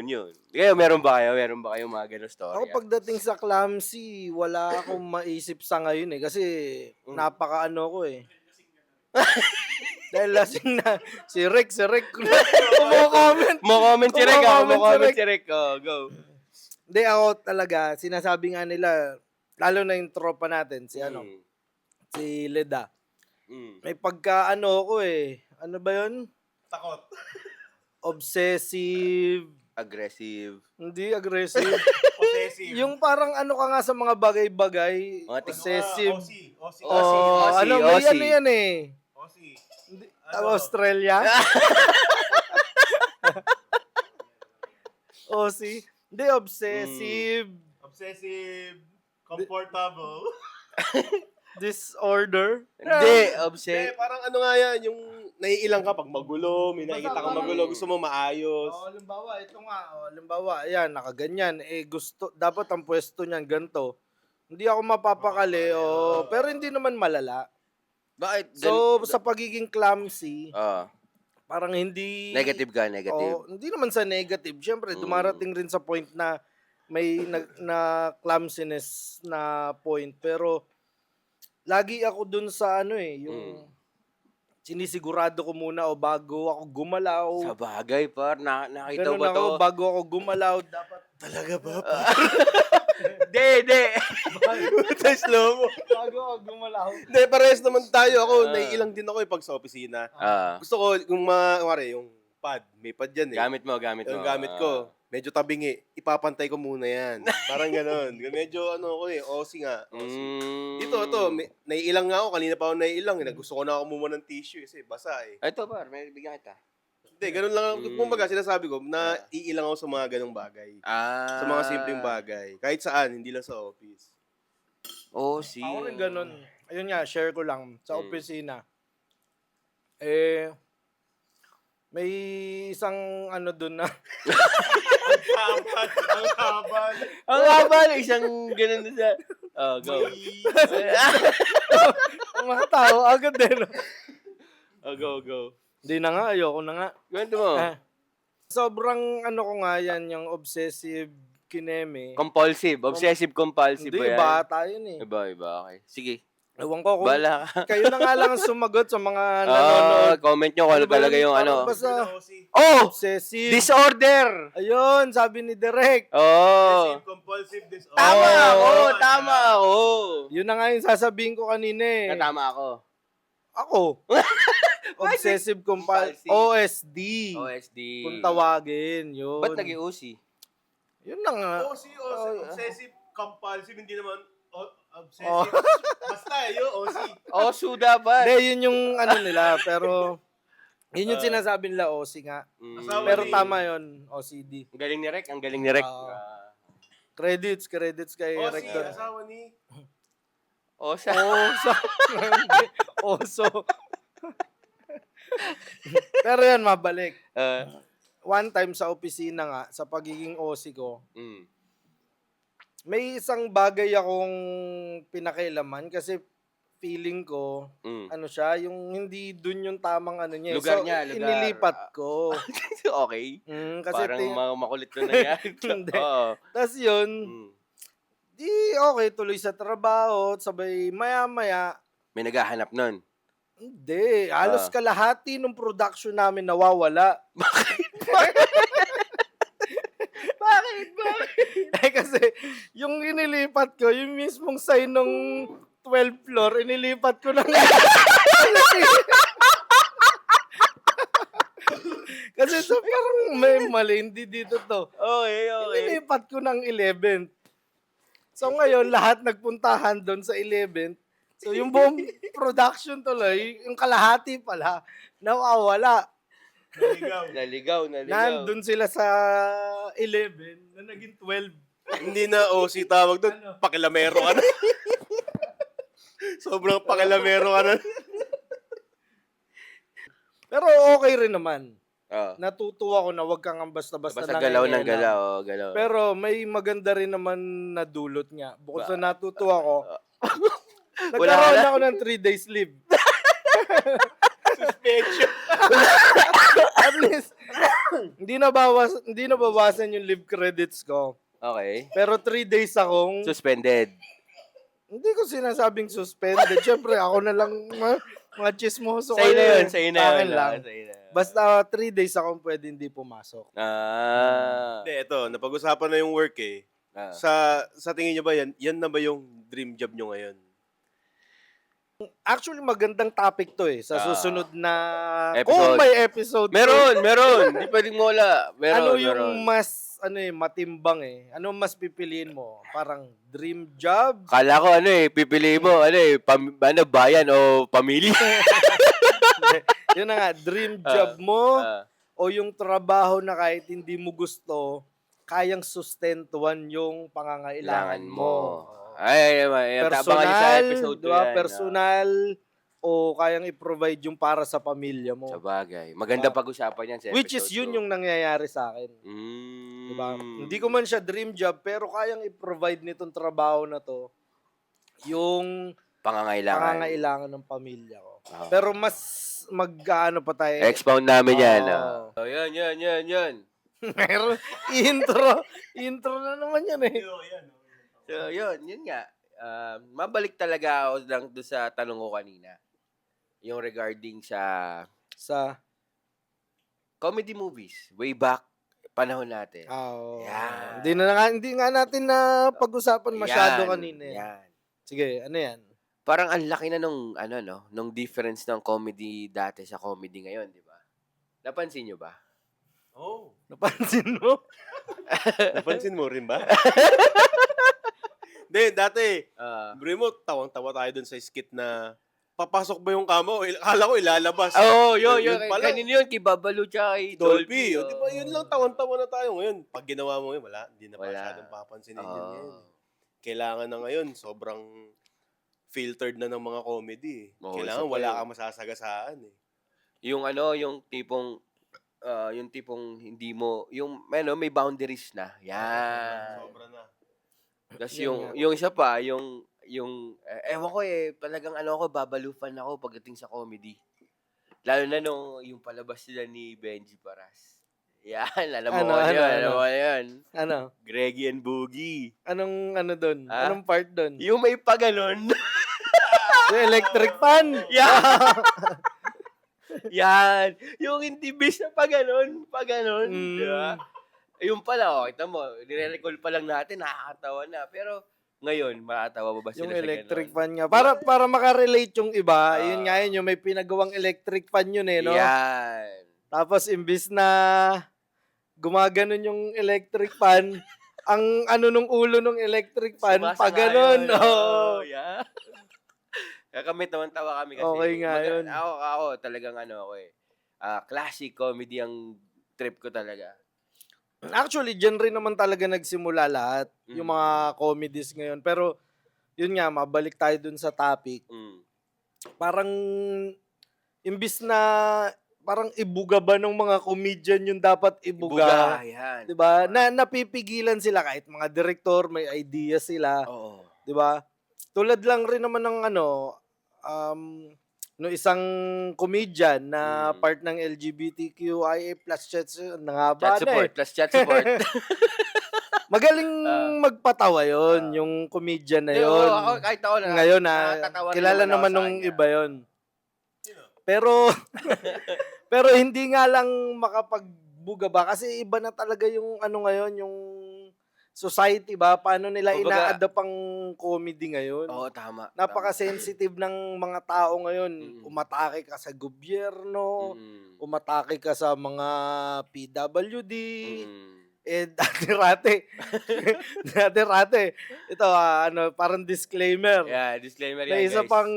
S2: yun. Kaya meron ba kayong mga ganun story?
S1: Ako pagdating sa clumsy, wala akong maisip sa ngayon eh. Kasi napaka-ano ko eh. Dahil lasing na. Si Rick. Kumo-comment.
S2: Mo-comment si Rick,
S1: Mo-comment si Rick.
S2: Go.
S1: Hindi, ako talaga, sinasabi nga nila, lalo na yung tropa natin, si si Leda. May pagka-ano ko eh. Ano ba yun?
S3: Takot.
S1: Obsessive.
S2: Aggressive.
S1: Hindi aggressive.
S3: Possessive.
S1: Yung parang ano ka nga sa mga bagay-bagay.
S2: Mga
S1: Possessive.
S3: Aussie.
S1: Ano, may
S2: Aussie.
S1: ano yan eh.
S3: Aussie.
S1: Australia? Aussie? Hindi, obsessive.
S3: Obsessive. Comfortable.
S1: Disorder?
S2: Hindi,
S3: Eh,
S2: obsessed.
S3: parang ano nga yan, yung naiilang ka pag magulo, may nakikita kang magulo, gusto mo maayos.
S1: Halimbawa, ito nga. Halimbawa, ayan, nakaganyan. Dapat ang pwesto niyan ganito. Hindi ako mapapakali, pero hindi naman malala.
S2: Bakit?
S1: So, sa pagiging clumsy,
S2: Ah,
S1: parang hindi...
S2: negative ka, negative.
S1: Hindi naman sa negative. Siyempre, dumarating rin sa point na may na clumsiness na point. Pero, lagi ako dun sa yung sinisigurado ko muna bago ako gumalaw.
S2: Sa bagay, nakita
S1: Ganun
S2: ba
S1: ako,
S2: to?
S1: bago ako gumalaw, dapat
S3: Talaga ba?
S2: Hindi.
S3: Slow mo.
S1: bago ako gumalaw.
S3: Hindi, parehas naman tayo. Ako, naiilang din ako pag sa opisina.
S2: Ah,
S3: Gusto ko, yung yung pad, may pad yan eh.
S2: gamit mo.
S3: Yung gamit ko. medyo tabingi, ipapantay ko muna yan. Parang ganon. Medyo OC nga. OC. Ito, naiilang nga ako. Kanina pa ako naiilang. Gusto ko na ako muna ng tissue kasi basa eh.
S2: Ito par, may bigyan kita.
S3: Hindi, ganun lang. Kumbaga, sinasabi ko na iilang ako sa mga ganong bagay. Sa mga simpleng bagay. Kahit saan, hindi lang sa office.
S2: OC.
S1: Ako rin ganun. Ayun nga, share ko lang sa opisina. May isang doon na
S2: Ang haba ng isang ganun na sa... Oh, go.
S1: ang mga tao agad din.
S2: Oh, go.
S1: Hindi na nga, ayoko na nga.
S2: Kwento mo.
S1: Sobrang ko nga yan, yung obsessive kineme.
S2: Compulsive. Obsessive-compulsive
S1: Hindi,
S2: ba yan?
S1: bata yun eh.
S2: Iba. Okay. Sige.
S1: Ewan ko kung
S2: Bala ka.
S1: kayo na nga lang ang sumagot sa mga nanonood.
S2: Comment nyo kung ano
S1: ba
S2: talaga
S1: yun?
S2: yung
S1: Parang basta
S2: Oh!
S1: obsessive.
S2: Disorder!
S1: Ayun, sabi ni Derek.
S2: Oh!
S3: Compulsive disorder.
S2: Tama ako!
S1: Yun na nga yung sasabihin ko kanina eh.
S2: Tama ako.
S1: Ako. Obsessive compulsive. OSD.
S2: OSD.
S1: Kung tawagin, yun.
S2: Ba't nag-OC?
S1: Yun na nga.
S3: Obsessive compulsive, hindi naman obsessive.
S1: Oh.
S3: Basta yun, OC.
S2: OSU dapat.
S1: Hindi, yun yung nila. Pero, yun yung sinasabi nila, OC nga.
S3: Asawa
S1: Pero
S3: ni-
S1: tama yun, OCD.
S2: Ang galing ni Rek. Ang galing ni Rek.
S1: Credits kay
S3: OC,
S1: Rek doon.
S3: asawa ni...
S2: Osa.
S1: Oso. Pero yan, mabalik. One time sa opisina nga, sa pagiging OC ko, may isang bagay akong pinakailaman kasi feeling ko, siya, yung hindi dun yung tamang niya.
S2: Lugar
S1: So,
S2: niya, lugar.
S1: inilipat ko.
S2: Okay.
S1: Kasi
S2: Parang makulit na nangyari.
S1: Hindi.
S2: Oo.
S1: Tapos yun, di okay, tuloy sa trabaho, sabay maya-maya,
S2: May naghahanap nun.
S1: hindi, halos kalahati ng production namin nawawala.
S2: Bakit?
S1: Kasi yung inilipat ko, yung mismong sign ng 12th floor, inilipat ko lang. Kasi so parang may mali, hindi dito to.
S2: Okay.
S1: Inilipat ko ng 11th. So ngayon, lahat nagpuntahan doon sa 11th. So yung buong production tuloy, yung kalahati pala, nawawala.
S2: Naligaw.
S1: Nandun sila sa 11 na naging 12.
S3: Hindi na OC tawag doon. Pakilamero ka na. Sobrang pakilamero ka na.
S1: Pero okay rin naman. Natutuwa ko na wag kang basta-basta
S2: Basta galaw ng galaw.
S1: Pero may maganda rin naman na dulot niya. Bukod sa natutuwa ko, nagkaroon ako ng 3 days leave.
S3: Suspension.
S1: At least, hindi nabawasan yung leave credits ko.
S2: Okay.
S1: Pero 3 days akong,
S2: Suspended.
S1: hindi ko sinasabing suspended. Siyempre, ako na lang, mga chismoso.
S2: Sa'yo na yun.
S1: Akin lang. Basta 3 days akong pwede hindi pumasok.
S3: Hindi, ito, napag-usapan na yung work eh. Sa tingin nyo ba yan na ba yung dream job nyo ngayon?
S1: Actually, magandang topic to eh. Sa susunod na...
S2: Episode.
S1: Kung may episode.
S2: Meron. Hindi pwedeng wala.
S1: Ano yung mas, matimbang eh? Ano mas pipiliin mo? Parang dream job?
S2: Kala ko pipili mo, bayan o pamilya.
S1: Yun na nga, dream job mo o yung trabaho na kahit hindi mo gusto, kayang sustentuhan yung pangangailangan mo.
S2: Ay, tabangan niyo sa episode
S1: diba?
S2: yan.
S1: Personal o kayang i-provide yung para sa pamilya mo.
S2: Sa bagay. Maganda pag-usapan yan sa episode.
S1: Which is yun yung nangyayari sa akin. Diba? Hindi ko man siya dream job, pero kayang i-provide nitong trabaho na to yung pangangailangan ng pamilya ko. Pero mas mag-ano pa tayo.
S2: Expound namin yan. So, yan.
S1: Meron intro na naman yan eh.
S2: So, yun nga. Mabalik talaga ako lang doon sa tanong ko kanina. Yung regarding sa comedy movies. Way back, panahon natin.
S1: Yan. Hindi nga natin na pag-usapan masyado kanina.
S2: Yan.
S1: Sige, ano yan?
S2: Parang ang laki na nung difference ng comedy dati sa comedy ngayon, di ba? Napansin nyo ba?
S3: Oh.
S1: Napansin mo?
S3: Napansin mo rin ba? Hindi, dati, bro mo, tawang-tawa tayo dun sa skit na papasok ba yung kama o akala ko ilalabas. Yun pala.
S2: Kanino yun? Kay Babalu tsaka kay
S3: Dolphy.
S2: Dolphy.
S3: O, di ba, yun lang, tawan-tawa na tayo ngayon. Pag ginawa mo yun, wala. Hindi na
S2: Wala.
S3: masyadong papansinin yun
S2: Oo.
S3: ngayon. Kailangan na ngayon, sobrang filtered na ng mga comedy.
S2: Oo,
S3: Kailangan
S2: isa pa
S3: wala
S2: yun.
S3: kang masasagasaan eh.
S2: Yung tipong hindi mo, may boundaries na. Yan.
S3: Sobra na.
S2: Tapos
S1: Yun nga.
S2: yung isa pa, ewan ko talagang Babalu fan ako pagdating sa comedy. Lalo na yung palabas nila ni Benji Paras. Yan, alam mo yun.
S1: Ano?
S2: Greggy and Boogie.
S1: Anong doon?
S2: Ah?
S1: Anong part doon?
S2: Yung may paganon.
S1: Yung electric fan.
S2: Yan! Yan! Yung hindi bis na paganon.
S1: Mm.
S2: Diba? Yung pala, kita mo, nire-recall pa lang natin, nakakatawa na. Pero ngayon, makatawa ba sila
S1: Yung
S2: sa
S1: electric
S2: ganon?
S1: fan nga. Para makarelate yung iba, yun nga yun, yung may pinagawang electric fan yun no?
S2: Yan.
S1: Tapos imbis na gumaganon yung electric fan, ang nung ulo ng electric fan, pa ganon. Oo.
S2: Yeah. Kaya kami tawa kami kasi.
S1: Okay nga yun.
S2: Ako talagang classic comedy ang trip ko talaga.
S1: Actually, dyan rin naman talaga nagsimula lahat, yung mga comedies ngayon. Pero, yun nga, mabalik tayo dun sa topic. Parang, imbis na, parang ibuga ba ng mga comedian yung dapat ibuga?
S2: Yan.
S1: Diba? Na napipigilan sila kahit mga direktor, may idea sila.
S2: Oo.
S1: Diba? Tulad lang rin naman ng no isang comedian na part ng LGBTQIA+ chat
S2: Chat support plus chat support.
S1: Magaling magpatawa yon yung comedian na yon.
S2: Kahit ako na.
S1: Ngayon
S2: nakakatawa rin
S1: kilala
S2: naman ako
S1: naman
S2: sa
S1: nung
S2: kanya.
S1: iba yon. Pero pero hindi nga lang makapagbuga ba kasi iba na talaga yung ngayon yung society ba paano nila
S2: Kumbaga,
S1: ina-adapt ang comedy ngayon.
S2: Oo, tama.
S1: Napaka-sensitive ng mga tao ngayon. Umatake ka sa gobyerno, umatake ka sa mga PWD. Dati-rate. Ito, parang disclaimer.
S2: Yeah, disclaimer
S1: May
S2: yan,
S1: isa
S2: guys.
S1: pang,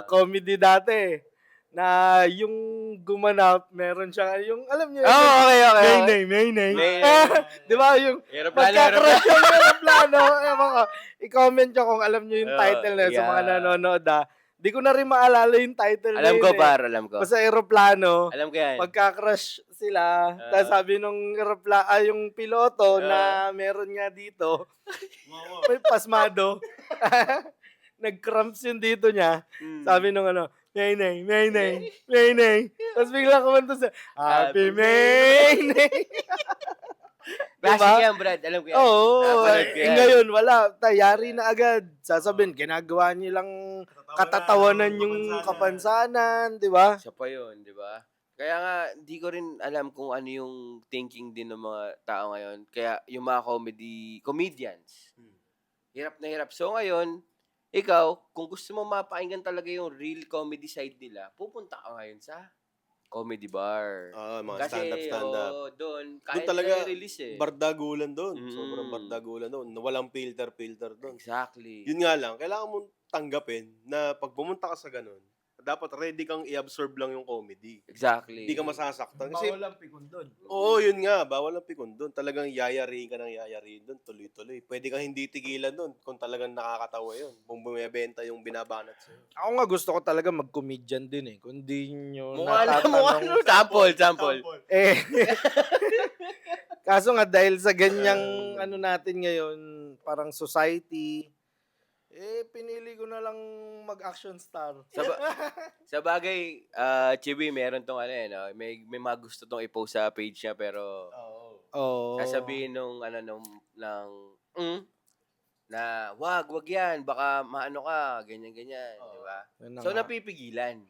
S1: comedy dati na yung gumanap, meron siya, yung, alam niyo,
S2: Okay.
S1: May.
S2: May.
S1: Di ba, yung, magkakrush yung aeroplano. Ewan ko, i-comment nyo kung alam niyo yung title na yun sa mga nanonood, Di ko na rin maalala yung title
S2: Alam ko,
S1: yun,
S2: alam ko.
S1: Basta aeroplano.
S2: Alam ko yan.
S1: Magka-crush sila. Tapos sabi nung yung piloto na meron nga dito, may pasmado. Nag-cramps yung dito niya. Sabi nung May. Tapos bigla kumanta sa, Happy May.
S2: Classic yan, Brad. Alam ko yan.
S1: Oo.
S2: Napanood ko yan.
S1: Ngayon, wala. Tayari na agad. Sasabihin, ginagawa nilang katatawanan yung kapansanan, di ba?
S2: Siya pa yun, di ba? Kaya nga, di ko rin alam kung ano yung thinking din ng mga tao ngayon. Kaya yung mga comedians, hirap na hirap. So ngayon, ikaw, kung gusto mo mapakinggan talaga yung real comedy side nila, pupunta ka ngayon sa comedy bar.
S3: Mga
S2: Kasi,
S3: stand-up.
S2: doon,
S3: Doon
S2: kahit
S3: talaga,
S2: na release
S3: bardagulan doon. Sobrang bardagulan doon. Walang filter doon.
S2: Exactly.
S3: Yun nga lang, kailangan mong tanggapin na pag pumunta ka sa ganun, dapat ready kang i-absorb lang yung comedy.
S2: Exactly.
S3: Hindi ka masasaktan. Kasi,
S1: Bawal ang pikon doon.
S3: oo, yun nga, bawal ang pikon doon. Talagang yayariin ka ng yayariin doon, tuloy-tuloy. Pwede kang hindi tigilan doon kung talagang nakakatawa yun. Kung bumibenta yung binabanat sa'yo.
S1: Ako nga gusto ko talaga mag-comedian din Kung di nyo
S2: Mukha
S1: natatanong.
S2: Sample.
S1: Kaso nga dahil sa ganyang natin ngayon, parang society, pinili ko na lang mag-action star.
S2: Sa bagay, Chibi, meron tong may mga gusto tong i-post sa page niya pero sasabihin na wag yan, baka maano ka, ganyan, di ba? So napipigilan.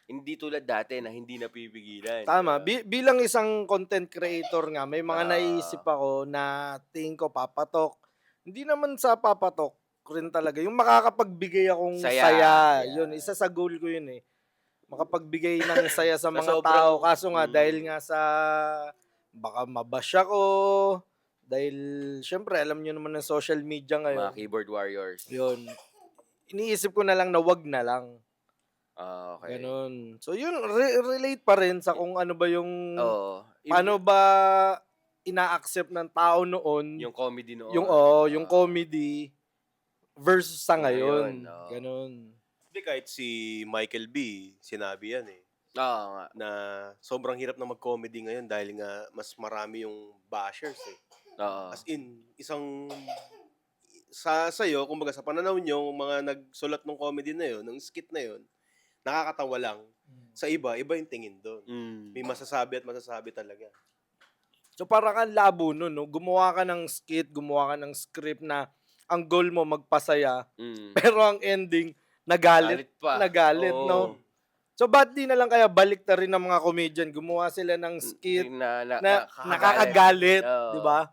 S2: Hindi tulad dati na hindi napipigilan.
S1: Tama. Bilang isang content creator nga, may mga naisip ako na tingin ko papatok. Hindi naman sa papatok rin talaga. Yung makakapagbigay akong saya.
S2: Yeah.
S1: Yun, isa sa goal ko yun makapagbigay ng saya sa mga
S2: sobrang-
S1: tao. Kaso nga, dahil nga sa baka mabash ako. Dahil, syempre, alam nyo naman ng social media
S2: Mga
S1: ngayon.
S2: keyboard warriors.
S1: Yun. Iniisip ko na lang na wag na lang.
S2: Ah, okay.
S1: Ganun. So, yun, relate pa rin sa kung ano ba yung,
S2: Oo.
S1: paano ba ina-accept ng tao noon,
S2: Yung comedy noon.
S1: yung comedy versus sa ngayon.
S2: Ngayon, oo.
S1: Ganun.
S3: Hindi, kahit si Michael B, sinabi yan eh.
S2: Oo nga.
S3: Na sobrang hirap na mag-comedy ngayon dahil nga mas marami yung bashers eh.
S2: Oo.
S3: As in, isang sa'yo, kumbaga sa pananaw nyo, mga nagsulat ng comedy na yun, ng skit na yun, nakakatawa lang. Sa iba yung tingin doon. May masasabi at masasabi talaga.
S1: So, parang ang labo nun, no? Gumawa ka ng skit, gumawa ka ng script na ang goal mo magpasaya, pero ang ending, nagalit.
S2: Galit pa.
S1: Nagalit,
S2: Oo.
S1: no? So, ba't di na lang kaya balik na rin ng mga comedian? Gumawa sila ng skit
S2: Na
S1: nakakagalit,
S2: Oo.
S1: di ba?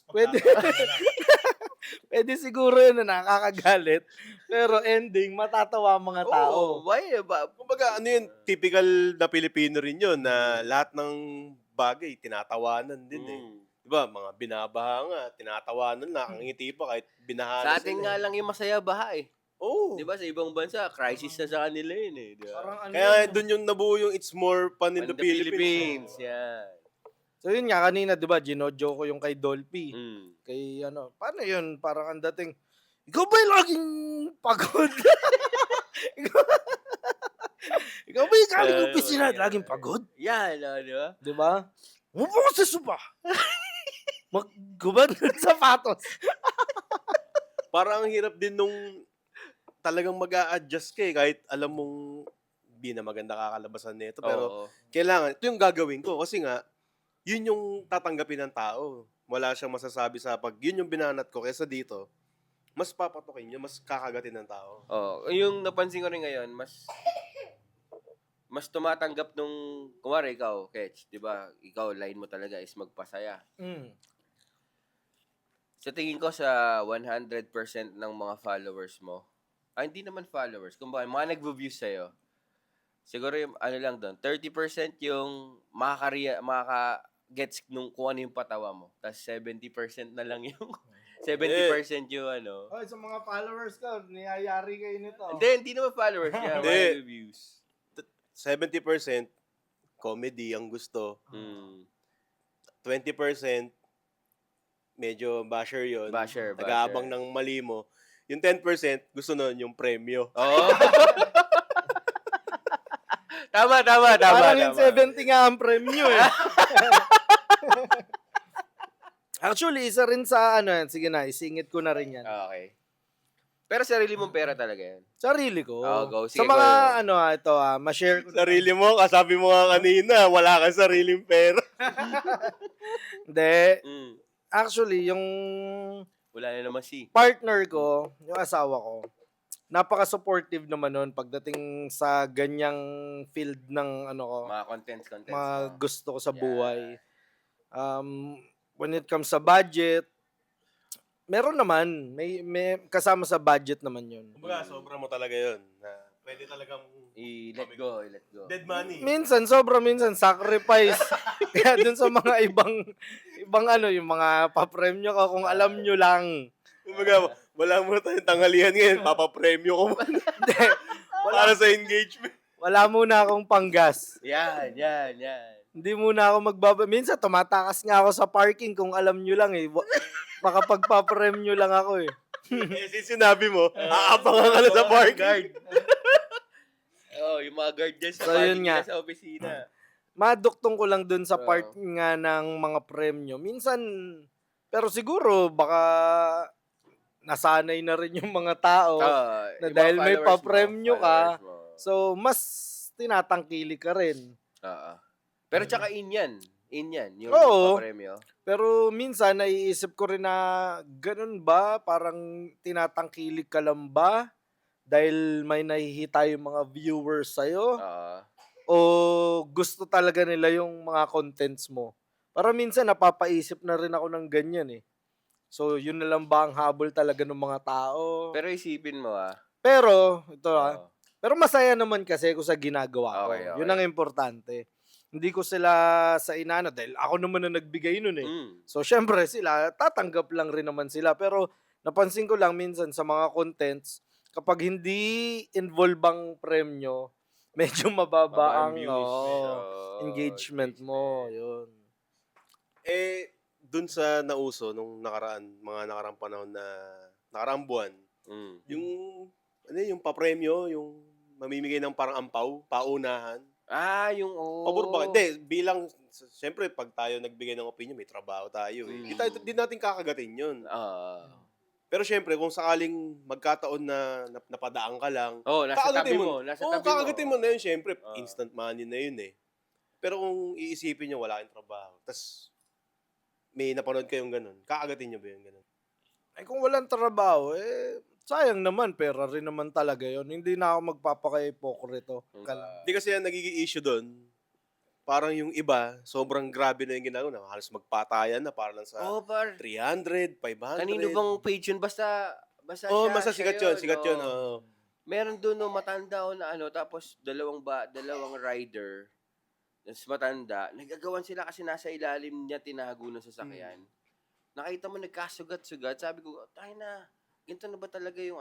S1: Pwede. Pwede siguro yun na nakakagalit, pero ending, matatawa ang mga tao.
S2: Oo. Why ba?
S3: Kumbaga, ano yun, typical na Pilipino rin yun, na lahat ng bagay, tinatawanan din eh. Diba, mga binabaha nga, tinatawanan na, ang ngiti pa kahit binaha
S2: Sa
S3: na
S2: atin
S3: sila.
S2: nga lang yung masaya baha eh.
S3: Oo.
S2: Di ba sa ibang bansa, crisis na sa kanila yun eh. Di ba?
S1: Parang ano
S3: Kaya
S1: yun,
S3: doon yung nabuo yung It's More Fun in the Philippines.
S2: Yan.
S1: So yun nga, kanina, di ba, ginojo ko yung kay Dolphy.
S2: Mm.
S1: Kay ano, paano yun? Parang ang dating, ikaw ba yung laging pagod? ikaw ba yung galing opisina at laging pagod?
S2: Yan, di ba?
S1: Di ba? Umupo ko sa sopa. Maggubad ng sapatos.
S3: Parang ang hirap din nung talagang mag-a-adjust ka eh, kahit alam mong di na maganda kakalabasan nito. Pero
S2: Oo.
S3: kailangan, ito yung gagawin ko. Kasi nga, yun yung tatanggapin ng tao. Wala siyang masasabi sa pag yun yung binanat ko kaysa dito, mas papatukin yun, mas kakagatin ng tao.
S2: Oh, yung napansin ko rin ngayon, mas tumatanggap nung, kumari ikaw, Ketch, di ba? Ikaw, line mo talaga is magpasaya. Sa tingin ko sa 100% ng mga followers mo, hindi naman followers, kumbaga, mga nagvo-view sa'yo, siguro yung, ano lang doon, 30% yung makaka-gets nung kung ano yung patawa mo. Tapos 70% na lang yung, 70% yung ano.
S1: Oy, sa mga followers ko, niyayari kayo nito.
S2: Hindi naman followers niya,
S3: Hindi.
S2: mga views.
S3: 70% comedy ang gusto. 20% medyo basher yun.
S2: Basher.
S3: Nag-aabang ng mali mo. Yung 10% gusto nun yung premyo.
S2: Oo. Tama.
S1: Parang yung 70 nga ang premyo eh. Actually, isa rin sa ano yan. Sige na, isingit ko na rin yan.
S2: Okay. Pero sarili mong pera talaga yan.
S1: Sarili ko.
S2: Go. Sige,
S1: Sa mga
S2: go.
S1: ano ito ma-share ko.
S3: Sarili mo, kasabi mo nga kanina, wala kang sariling pera.
S1: Hindi.
S2: Mm.
S1: Actually, yung
S2: Wala na naman
S1: partner ko, yung asawa ko, napaka-supportive naman nun pagdating sa ganyang field ng ano ko,
S2: mga contents.
S1: mga
S2: no?
S1: gusto ko sa
S2: Yeah.
S1: buhay. When it comes sa budget, meron naman, may kasama sa budget naman yun.
S3: Kumbaga, sobra mo talaga yun. Na pwede talagang
S2: I-let go.
S3: dead money.
S1: Minsan, minsan, sacrifice. Kaya dun sa mga ibang ano, yung mga papremyo ko, kung alam nyo lang.
S3: Kumbaga, wala mo tayong tanghalian ngayon, papapremyo ko muna.
S1: Hindi,
S3: Para sa engagement.
S1: wala muna akong panggas.
S2: Yan.
S1: Hindi muna ako minsan, tumatakas nga ako sa parking kung alam nyo lang eh. Baka pagpapremyo lang ako eh.
S3: Sinabi mo, aapangan ka na sa parking.
S2: Yung mga guard dyan sa
S1: So, yun nga.
S2: sa opisina.
S1: Maduktong ko lang dun sa
S2: Oo.
S1: part nga ng mga premyo. Minsan, pero siguro, baka nasanay na rin yung mga tao. Na
S2: Yung
S1: dahil
S2: mga
S1: may
S2: followers
S1: papremyo
S2: mo,
S1: ka,
S2: followers mo.
S1: So, mas tinatangkilik ka rin.
S2: Oo. Pero tsaka in yan, yung
S1: Oo.
S2: papremyo.
S1: Pero minsan, naiisip ko rin na, ganun ba? Parang tinatangkilik ka lang ba? Dahil may nahihita yung mga viewers sa'yo?
S2: Oo.
S1: O gusto talaga nila yung mga contents mo? Para minsan, napapaisip na rin ako ng ganyan eh. So, yun na lang ba ang habol talaga ng mga tao?
S2: Pero isipin mo
S1: Pero ito
S2: Oo.
S1: pero masaya naman kasi ako sa ginagawa ko.
S2: Okay.
S1: Yun ang importante. hindi ko sila sa inano dahil ako naman na nagbigay nun eh.
S2: Mm.
S1: So, syempre sila, tatanggap lang rin naman sila. Pero, napansin ko lang minsan sa mga contents, kapag hindi involve ang premyo, medyo mababa
S2: Baba ang
S1: ang
S2: views.
S1: engagement mo.
S2: Engagement.
S1: Yun.
S3: Dun sa nauso nung mga nakaraang panahon na nakaraang buwan,
S2: Mm.
S3: yung yung papremyo, yung mamimigay ng parang ampaw, paunahan.
S2: Yung
S3: Pabor ba? Hindi, bilang, siyempre, pag tayo nagbigay ng opinion, may trabaho tayo eh. Di natin kakagatin yun. Pero siyempre, kung sakaling magkataon na napadaan ka lang,
S2: nasa tabi mo.
S3: kakagatin mo na yun, siyempre, instant money na yun eh. Pero kung iisipin nyo, wala kayong trabaho, tas may napanood kayong ganun, kakagatin nyo ba yun ganun?
S1: Ay kung walang trabaho, sayang naman, pera rin naman talaga yon. Hindi na ako magpapaka-hypocrite.
S3: Hindi kasi yan nagiging issue doon. Parang yung iba, sobrang grabe na yung ginagawa. Halos magpatayan na para lang sa
S2: Par.
S3: 300, 500.
S2: Kanino bang page yun? Basta
S3: Basta sikat yun, sikat yun.
S2: Meron doon matanda na tapos dalawang rider. Tapos matanda, nagagawan sila kasi nasa ilalim niya tinago ng sasakyan. Nakita mo nagkasugat-sugat, sabi ko, tayo na, ganito na ba talaga yung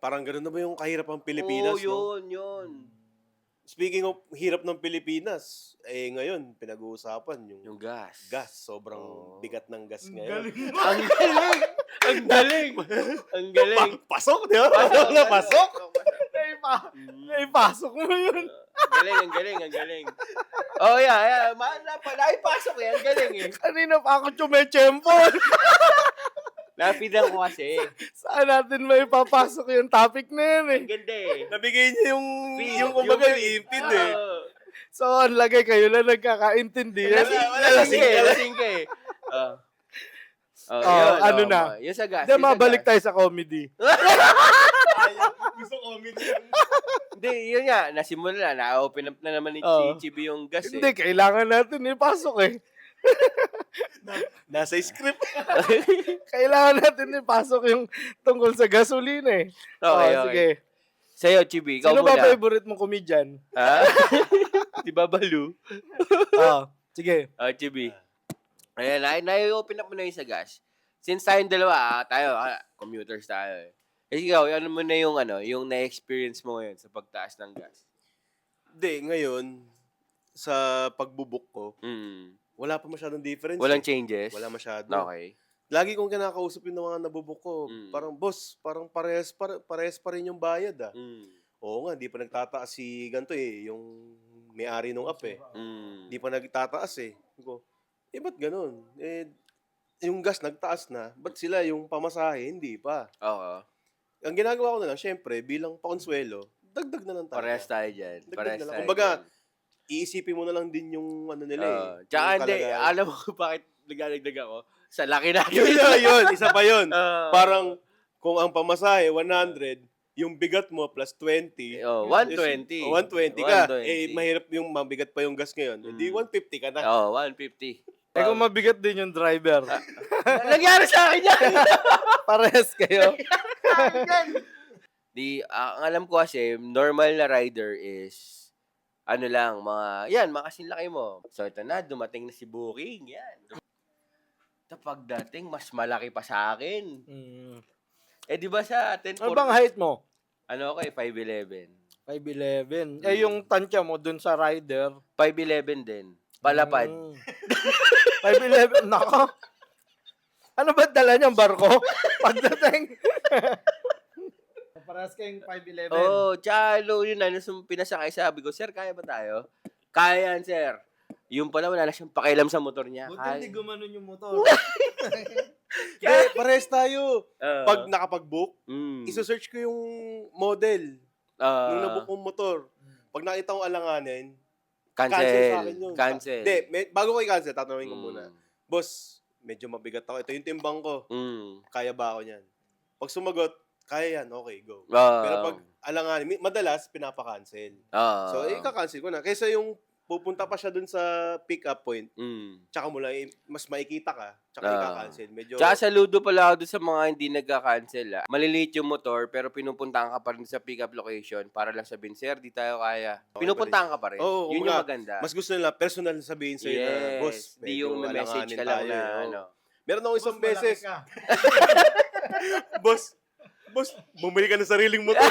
S3: Parang ganun na ba yung kahirap ng Pilipinas?
S2: Yun.
S3: Speaking of hirap ng Pilipinas, ngayon, pinag-uusapan yung
S2: gas.
S3: gas. Sobrang bigat ng gas ngayon.
S2: Ang galing.
S3: Pasok, di ba? Pasok.
S1: Naipasok mo yun.
S2: Ang galing. Oh, yeah. Naipasok yan. Galing eh.
S1: Kanina pa ako tsumechempo.
S2: Napidan ko kasi.
S1: Saan natin may papasok yung topic na yan eh.
S2: Ang ganda eh.
S3: Nabigay niya yung kumbaga yung impid eh.
S1: So, ang lagay kayo na nagkakaintindihan.
S2: Lasing ka eh. Yung sa gas.
S1: Hindi, mabalik tayo sa comedy.
S3: Gusto comedy.
S2: Hindi, yun nga. Nasimula na. Na-open up na naman ni Chibi yung gas eh.
S1: Hindi, kailangan natin ipasok eh.
S3: Nasa script.
S1: Kailangan natin ipasok yung tungkol sa gasolina eh.
S2: Okay.
S1: Sige.
S2: Sa'yo, Chibi, ikaw
S1: Sino
S2: muna.
S1: ba favorite mong comedian?
S2: Si Babalu.
S1: Sige.
S2: Chibi. Ayan, na-open up mo na yung sa gas. Since tayong dalawa, commuters tayo eh. Kasi ikaw, ano mo na yung na-experience mo ngayon sa pagtaas ng gas?
S3: Hindi, ngayon, sa pagbubuk ko, wala pa masyadong difference.
S2: Walang changes?
S3: Wala masyado.
S2: Okay.
S3: Lagi kong kinakausap yung mga nabubuk ko. Parang, boss, parang parehas pa rin yung bayad ah. Oo nga, di pa nagtataas si ganito eh, yung may-ari nung app eh. Di pa nagtataas eh. Ba't ganun? Yung gas nagtaas na, ba't sila yung pamasahe, hindi pa?
S2: Oo.
S3: Ang ginagawa ko na lang, syempre, bilang pakonsuelo, dagdag na lang tayo.
S2: Parehas tayo dyan.
S3: Dagdag na lang. Kumbaga, iisipin mo na lang din yung nila eh.
S2: Tsaka
S3: yung
S2: hindi,
S3: kalagayan.
S2: alam mo kung bakit nagdagdag ako? Sa laki na.
S3: Yun, isa pa yun. Parang, kung ang pamasahe, 100, yung bigat mo plus 20.
S2: 120.
S3: 120 ka. Mahirap yung mabigat pa yung gas ngayon. Hindi 150 ka na.
S2: 150.
S1: Kung mabigat din yung driver.
S2: Nangyari sa akin yan!
S1: Parehas kayo.
S2: Ang alam ko kasi, normal na rider is, makasinlaki mo. So, ito na, dumating na si Booking. Yan. Pagdating, mas malaki pa sa akin. Di ba sa 1040?
S1: Ano bang height mo?
S2: 5'11".
S1: 5'11". Yung tansya mo dun sa rider.
S2: 5'11 din. Palapad.
S1: 5'11". Nako. Ano ba dala niyang barko? Pagdating. Parehas kayong 5'11".
S2: Tsaka yun na, pinasakay, sabi ko, sir, kaya ba tayo? Kaya yan, sir. Yung pala, wala na siyang pakialam sa motor niya.
S1: Buti hindi gumanon yung motor.
S3: Parehas tayo. Pag nakapag-book, isa-search ko yung model nung nabook kong motor. Pag nakita kong alanganin, cancel sa akin yun.
S2: Cancel.
S3: Hindi, bago ko i-cancel, tatanungin ko muna. Boss, medyo mabigat ako. Ito yung timbang ko. Kaya ba ako niyan? Pag sumagot, kaya yan, okay, go. Pero pag alanganin, madalas, pinapa-cancel. So, ika-cancel ko na. Kaysa yung pupunta pa siya dun sa pick-up point,
S2: Mm.
S3: tsaka mo lang, mas makikita ka, tsaka ika-cancel. Medyo,
S2: Tsaka saludo pala ako doon sa mga hindi nagka-cancel. Maliliit yung motor, pero pinupuntahan ka pa rin sa pick-up location para lang sabihin, sir, di tayo kaya. Pinupuntahan ka pa rin.
S3: Oo,
S2: Yun yung
S3: kumbaga,
S2: maganda.
S3: mas gusto nila, personal na sabihin sa'yo na, boss,
S2: Di yung
S3: medyo
S2: message
S3: alanganin
S2: ka lang
S3: tayo
S2: na,
S3: eh. Oo.
S2: ano.
S3: Meron akong isang beses,
S4: Ka.
S3: boss, bumili ka ng sariling motor.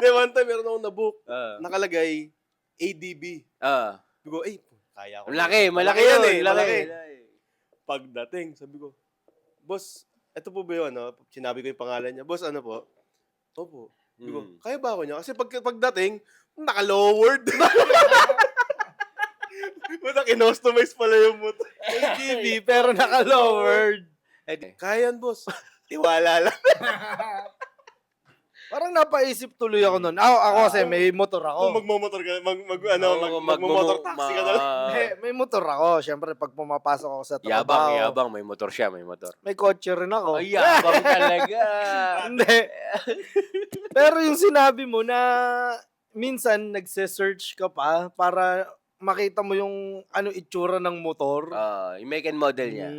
S3: Then one time, meron akong nabook, nakalagay, ADB. Sabi ko, kaya ko.
S2: Malaki
S3: yan
S2: yun. Malaki.
S3: Pagdating, sabi ko, boss, ito po ba yun? Ano? Sinabi ko yung pangalan niya. Boss, ano po? Opo. Sabi ko, kaya ba ako niya? Kasi pagdating, naka-lowered. Muna, kinostomize pala yung motor.
S1: AGV, pero naka-lowered.
S3: Kaya yan, boss. Tiwala lang.
S1: Parang napaisip tuloy ako nun. Ako kasi may motor
S3: Kung
S1: ako.
S3: magmomotor ka, magmomotor taxi ka na lang.
S1: May motor ako. Siyempre, pag pumapasok ako sa trabaho.
S2: Yabang. May motor siya, may motor.
S1: May kotse rin ako.
S2: Ay, yabang talaga.
S1: Hindi. Pero yung sinabi mo na minsan nagse-search ka pa para makita mo yung itsura ng motor.
S2: Yung make and model niya.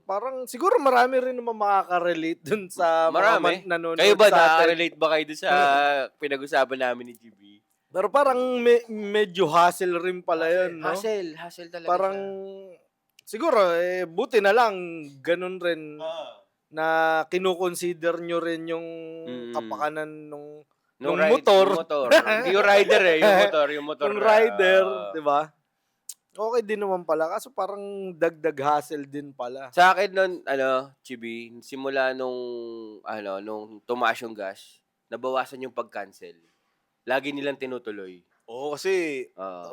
S1: Parang siguro marami rin naman makaka-relate dun sa
S2: Marami.
S1: mga nanonood
S2: Kayo ba,
S1: sa atin.
S2: nakaka-relate ba kayo dun sa pinag-usapan namin ni GB?
S1: Pero parang medyo hassle rin pala yun, no?
S2: Hassle talaga
S1: Parang siguro buti na lang ganun rin na kinukonsider nyo rin yung kapakanan nung motor.
S2: Hindi yung rider yung motor.
S1: Yung rider, di ba? Okay din naman pala. Kaso parang dagdag hassle din pala.
S2: Sa akin nun, Chibi, simula nung tumaas yung gas, nabawasan yung pag-cancel. Lagi nilang tinutuloy.
S3: Oo, kasi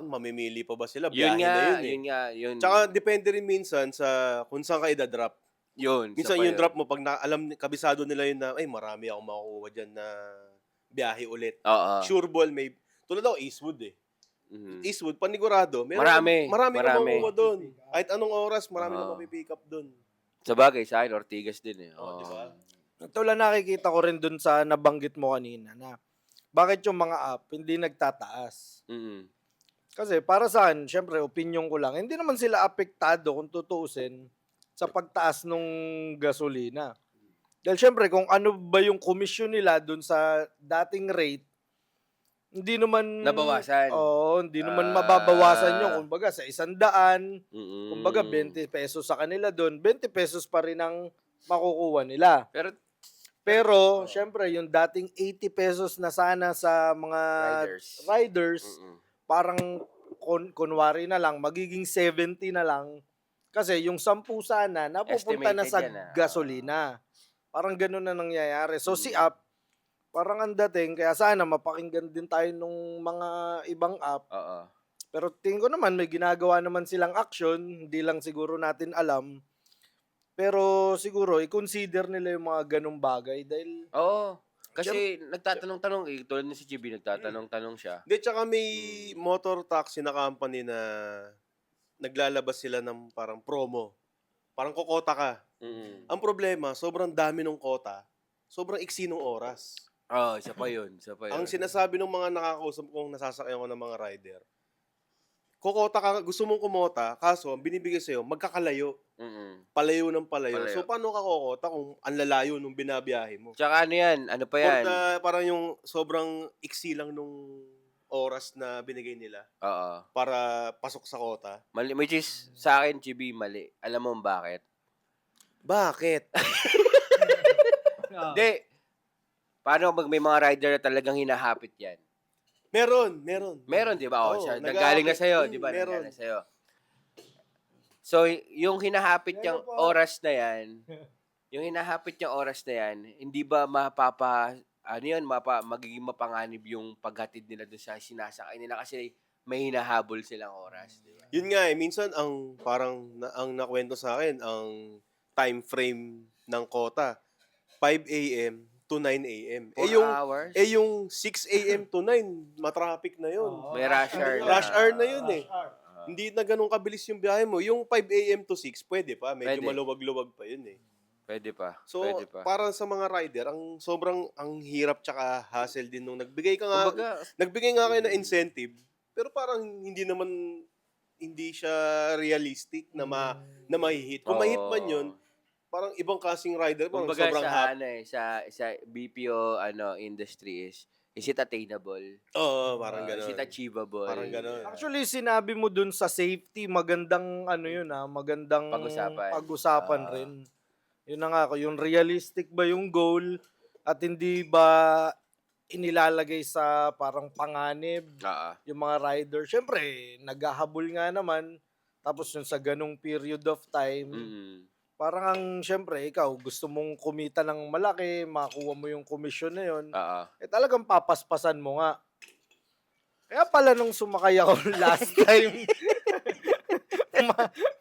S3: mamimili pa ba sila?
S2: Yun
S3: Biyahe na yun eh.
S2: Yun nga.
S3: Tsaka depende rin minsan sa kung saan ka idadrop.
S2: Yun.
S3: Minsan yung drop mo, pag kabisado nila yun na, marami akong makukuha dyan na biyahe ulit. Sure ball, may, tulad ako, Eastwood eh. Eastwood, panigurado. Marami ka makukuha doon. Kahit anong oras, marami ka mapipick up doon.
S2: Sa bagay, sa akin, Ortigas din eh.
S3: Di ba?
S1: Tulad nakikita ko rin dun sa nabanggit mo kanina na bakit yung mga app hindi nagtataas. Kasi para sa akin, syempre, opinion ko lang, hindi naman sila apektado kung tutuusin sa pagtaas nung gasolina. Dahil syempre, kung ano ba yung komisyon nila dun sa dating rate, hindi naman
S2: nabawasan.
S1: Oo, hindi naman mababawasan yun. Kumbaga, sa 100, kumbaga 20 pesos sa kanila dun, 20 pesos pa rin ang makukuha nila. Pero syempre, yung dating 80 pesos na sana sa mga riders parang kunwari na lang, magiging 70 na lang. Kasi yung 10 sana, napupunta na sa gasolina. Parang ganun na nangyayari. So si app, parang ang dating, kaya sana mapakinggan din tayo nung mga ibang app. Pero tingin ko naman, may ginagawa naman silang action, hindi lang siguro natin alam. Pero siguro, i-consider nila yung mga ganung bagay dahil...
S2: Kasi nagtatanong-tanong tulad ni si GB, nagtatanong-tanong siya.
S3: Hindi, tsaka may motor taxi na company na naglalabas sila ng parang promo. Parang kokota ka. Ang problema, sobrang dami ng kota, sobrang iksi ng oras.
S2: Isa pa yun.
S3: Ang sinasabi ng mga nakakausap kong nasasakyan ko ng mga rider, kokota ka, gusto mong kumota, kaso ang binibigay sa'yo, magkakalayo. Palayo ng palayo. So, paano ka kokota kung ang lalayo nung binabiyahe mo?
S2: Tsaka ano yan? Ano pa yan?
S3: Parang yung sobrang iksi lang nung oras na binigay nila para pasok sa kota.
S2: Mali, which is, sa akin, GB, mali. Alam mo bakit?
S3: Bakit?
S2: Hindi. Paano pag may mga rider na talagang hinahapit yan?
S3: Meron.
S2: Meron, di ba? Nanggaling na sa'yo, di ba?
S3: Meron.
S2: Nanggaling na sa'yo. So, yung hinahapit niyang oras na yan, hindi ba magiging mapanganib yung paghatid nila doon sa sinasakay nila kasi may hinahabol silang oras, di ba?
S3: Yun nga minsan ang nakwento sa akin, ang time frame ng kota, 5 a.m. to 9 a.m.
S2: 4 hours?
S3: Yung 6 a.m. to 9, matraffic na yun.
S2: May rush hour na.
S3: Rush hour na yun eh. Hindi na ganun kabilis yung biyahe mo. Yung 5 a.m. to 6, pwede pa. Medyo maluwag-luwag pa yun eh.
S2: Pwede pa.
S3: So, para sa mga rider, ang hirap tsaka hassle din nung nagbigay nga kayo ng incentive Pero parang hindi siya realistic na na mahihit. Kung mahit man yun, parang ibang klaseng rider, parang
S2: Kumbaga
S3: sobrang
S2: sa
S3: happy.
S2: sa BPO industry is it attainable?
S3: Oo, parang
S2: Is it
S3: gano'n.
S2: achievable?
S3: Parang gano'n.
S1: Actually, sinabi mo dun sa safety, magandang magandang
S2: Pag-usapan.
S1: pag-usapan
S2: Oo.
S1: rin. Yun na nga ako, yung realistic ba yung goal at hindi ba inilalagay sa parang panganib
S2: Oo.
S1: yung mga rider. Siyempre, naghahabol nga naman. Tapos yun sa ganung period of time,
S2: Mm.
S1: parang siyempre, ikaw gusto mong kumita ng malaki, makuha mo yung komisyon na yun,
S2: Oo.
S1: talagang papaspasan mo nga. Kaya pala nung sumakay ako last time,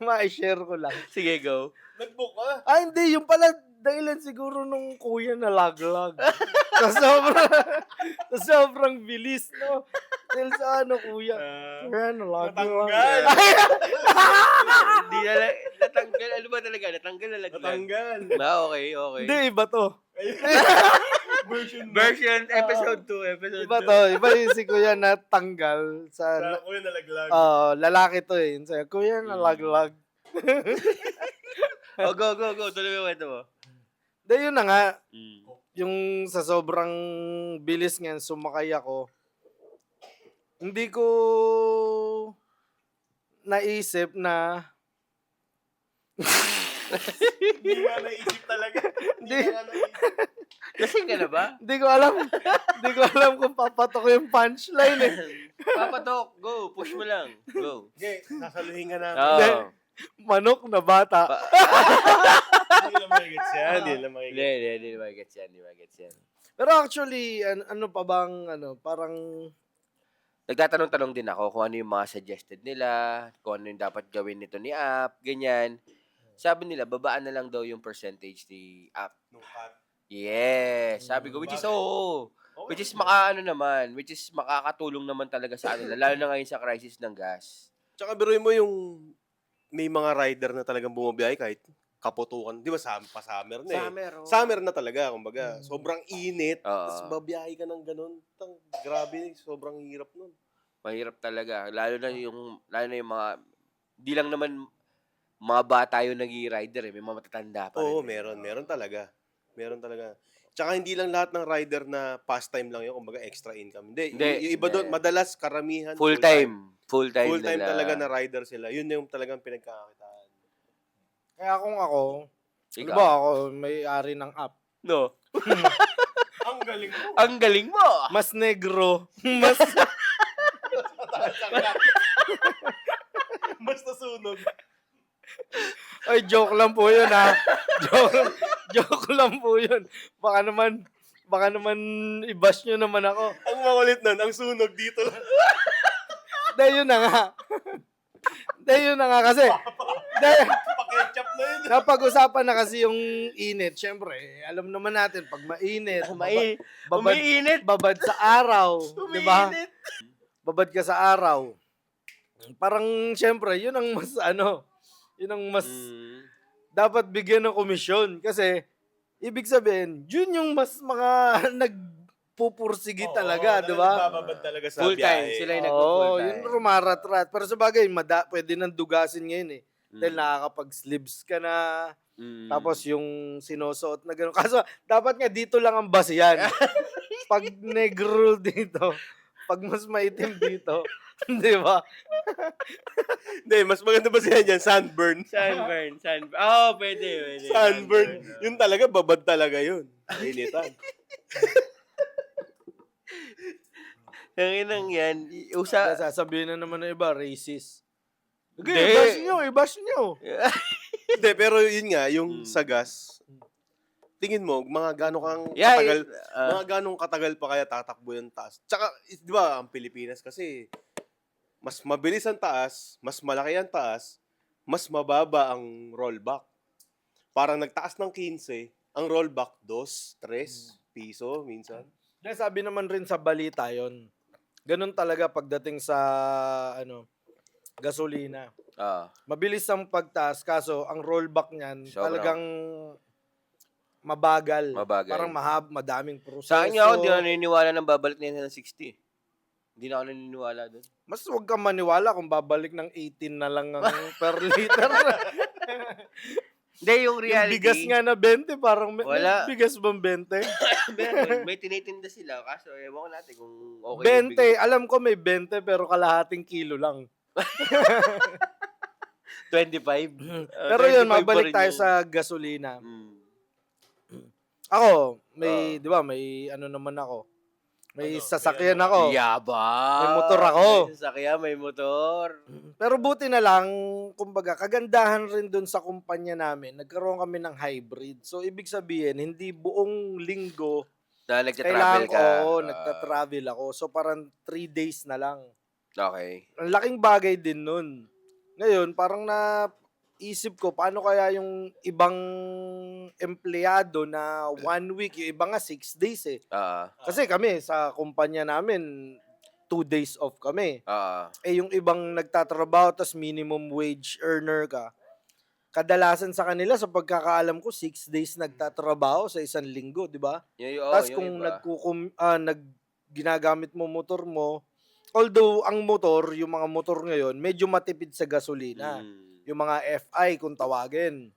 S1: ma-share ko lang.
S2: Sige, go.
S3: Nag-book ka?
S1: Hindi. Yung pala, dahilan siguro nung kuya na laglag. sa sobrang bilis, no? Dahil sa kuya. Kuya, nalaglag.
S3: Natanggal.
S2: Hindi na lang, natanggal. Ano ba talaga? Natanggal na laglag.
S3: Natanggal.
S2: Okay.
S1: Hindi, iba to.
S2: Version episode 2, episode 2.
S1: Iba to. Iba yung si kuya na tanggal.
S3: Sa kuya nalaglag.
S1: Lalaki to eh. Sabi, kuya, nalaglag.
S2: Oh, go. Tuloy mo yung kwento mo.
S1: Dahil yun na nga,
S2: Mm.
S1: yung sa sobrang bilis nga sumakay ako, hindi ko naisip na
S3: Hindi nga naisip talaga.
S1: Hindi.
S3: nga naisip.
S2: Lasing ka na ba?
S1: hindi ko alam. Hindi ko alam kung papatok ko yung punchline eh.
S2: Papatok, go. Push mo lang. Go.
S3: Okay, sasaluhin ka namin.
S2: Oo.
S1: Manok na bata.
S3: Hindi lang magigets yan. Hindi lang magigets.
S2: Hindi magets yan.
S1: Pero actually, ano pa bang, parang,
S2: Nagtatanong-tanong din ako kung ano yung mga suggested nila, kung ano yung dapat gawin nito ni app, ganyan. Sabi nila, babaan na lang daw yung percentage ni app.
S3: Nung cut.
S2: Yes. Sabi ko, which is
S3: Bakit?
S2: oo.
S3: Okay.
S2: Which is which is makakatulong naman talaga sa kanila, lalo na ngayon sa crisis ng gas.
S3: Tsaka biruin mo yung may mga rider na talagang bumabiyahe kahit kaputukan. Di ba pa-summer na eh. Summer na talaga, kumbaga. Sobrang init.
S2: Oo.
S3: Tapos babiyahe ka ng ganun. Grabe, sobrang hirap nun.
S2: Mahirap talaga. Lalo na yung mga, di lang naman mga bata yung nag-rider eh. May mga matatanda pa rin.
S3: Oo, meron talaga. Meron talaga. Tsaka hindi lang lahat ng rider na pastime lang yun, kumbaga extra income. Hindi. Yung iba doon, madalas karamihan.
S2: Full-time. Full-time
S3: Full-time
S2: nila.
S3: talaga na rider sila. Yun yung talagang pinagkakakitaan.
S1: kaya kung ako,
S2: Ikaw.
S1: ako may-ari ng app.
S2: No.
S3: Ang galing mo.
S2: Ang galing mo!
S1: Mas negro. Mas,
S3: Basta sunog.
S1: ay, joke lang po yun ha. Joke lang po yun. Baka naman i-bash nyo naman ako.
S3: Ang makulit nun, ang sunog dito lang.
S1: Dahil yun na nga kasi. Dahil,
S3: Pa-ketchup na yun.
S1: napag-usapan na kasi yung init. Siyempre, alam naman natin, pag mainit,
S2: Umiinit.
S1: babad sa araw. Di ba? Babad ka sa araw. Parang, siyempre, yun ang mas dapat bigyan ng komisyon. Kasi, ibig sabihin, yun yung mas mga nagpupursigi talaga, di ba?
S3: Nagbababad talaga sa
S2: Full-time.
S3: biyahe.
S2: Sila yung
S1: Oo,
S2: nagpo-full-time.
S1: yun rumarat-rat. Pero sa bagay, pwede nang dugasin ngayon eh. Dahil nakakapag-sleeves ka na. Tapos yung sinusuot na gano'n. Kaso, dapat nga dito lang ang basihan. Pag negro dito, pag mas maitim dito, di ba?
S3: Hindi, mas maganda ba siya dyan? Sunburn.
S2: Sunburn. Oh, pwede.
S3: Sunburn. Yun talaga, babad talaga yun. Initan.
S2: Ang inang yan.
S1: Sasabihin na naman ng iba, racist. Okay,
S2: Hindi.
S1: i-bash nyo.
S3: Hindi, pero yun nga, yung sa gas, tingin mo, mga ganong katagal pa kaya tatakbo yung taas. Tsaka, di ba, ang Pilipinas kasi, mas mabilis ang taas, mas malaki ang taas, mas mababa ang rollback. Parang nagtaas ng 15, ang rollback 2, 3 piso minsan.
S1: Dahil sabi naman rin sa balita yon. Ganun talaga pagdating sa gasolina. Mabilis ang pagtaas kaso ang rollback niyan talagang mabagal.
S2: Mabagal.
S1: Parang madaming proseso.
S2: Sa akin nga ako, hindi ako naniniwala ng babalik na yan ng 60. Hindi na ako naniniwala doon.
S1: Mas huwag kang maniwala kung babalik ng 18 na lang ang per liter.
S2: Hindi, yung
S1: Yung
S2: reality.
S1: bigas nga na 20, parang
S2: Wala.
S1: may bigas bang 20?
S2: Meron, may tinitinda sila. Kaso, ewan ko natin kung okay yung
S1: 20, alam ko may 20 pero kalahating kilo lang.
S2: 25.
S1: Pero
S2: 25
S1: yun,
S2: pa
S1: mabalik
S2: rin
S1: tayo
S2: yung-
S1: sa gasolina.
S2: Mm.
S1: Ako, may, di ba, may ano naman ako. May sasakyan ako.
S2: Yabang.
S1: May motor ako.
S2: May sasakyan, may motor.
S1: Pero buti na lang, kumbaga, kagandahan rin dun sa kumpanya namin, nagkaroon kami ng hybrid. So, ibig sabihin, hindi buong linggo,
S2: Na nagta-travel
S1: kailangan
S2: ka.
S1: ko, nagta-travel ako. So, parang 3 days na lang.
S2: Okay.
S1: Ang laking bagay din nun. Ngayon, parang naisip ko, paano kaya yung ibang empleyado na 1 week, yung iba nga 6 days eh. Kasi kami, sa kumpanya namin, 2 days off kami. Eh yung ibang nagtatrabaho, tas minimum wage earner ka, kadalasan sa kanila, sa pagkakaalam ko, 6 days nagtatrabaho sa isang linggo, di ba? Tapos kung ginagamit mo motor mo, although ang motor, yung mga motor ngayon, medyo matipid sa gasolina. Yung mga FI kung tawagin.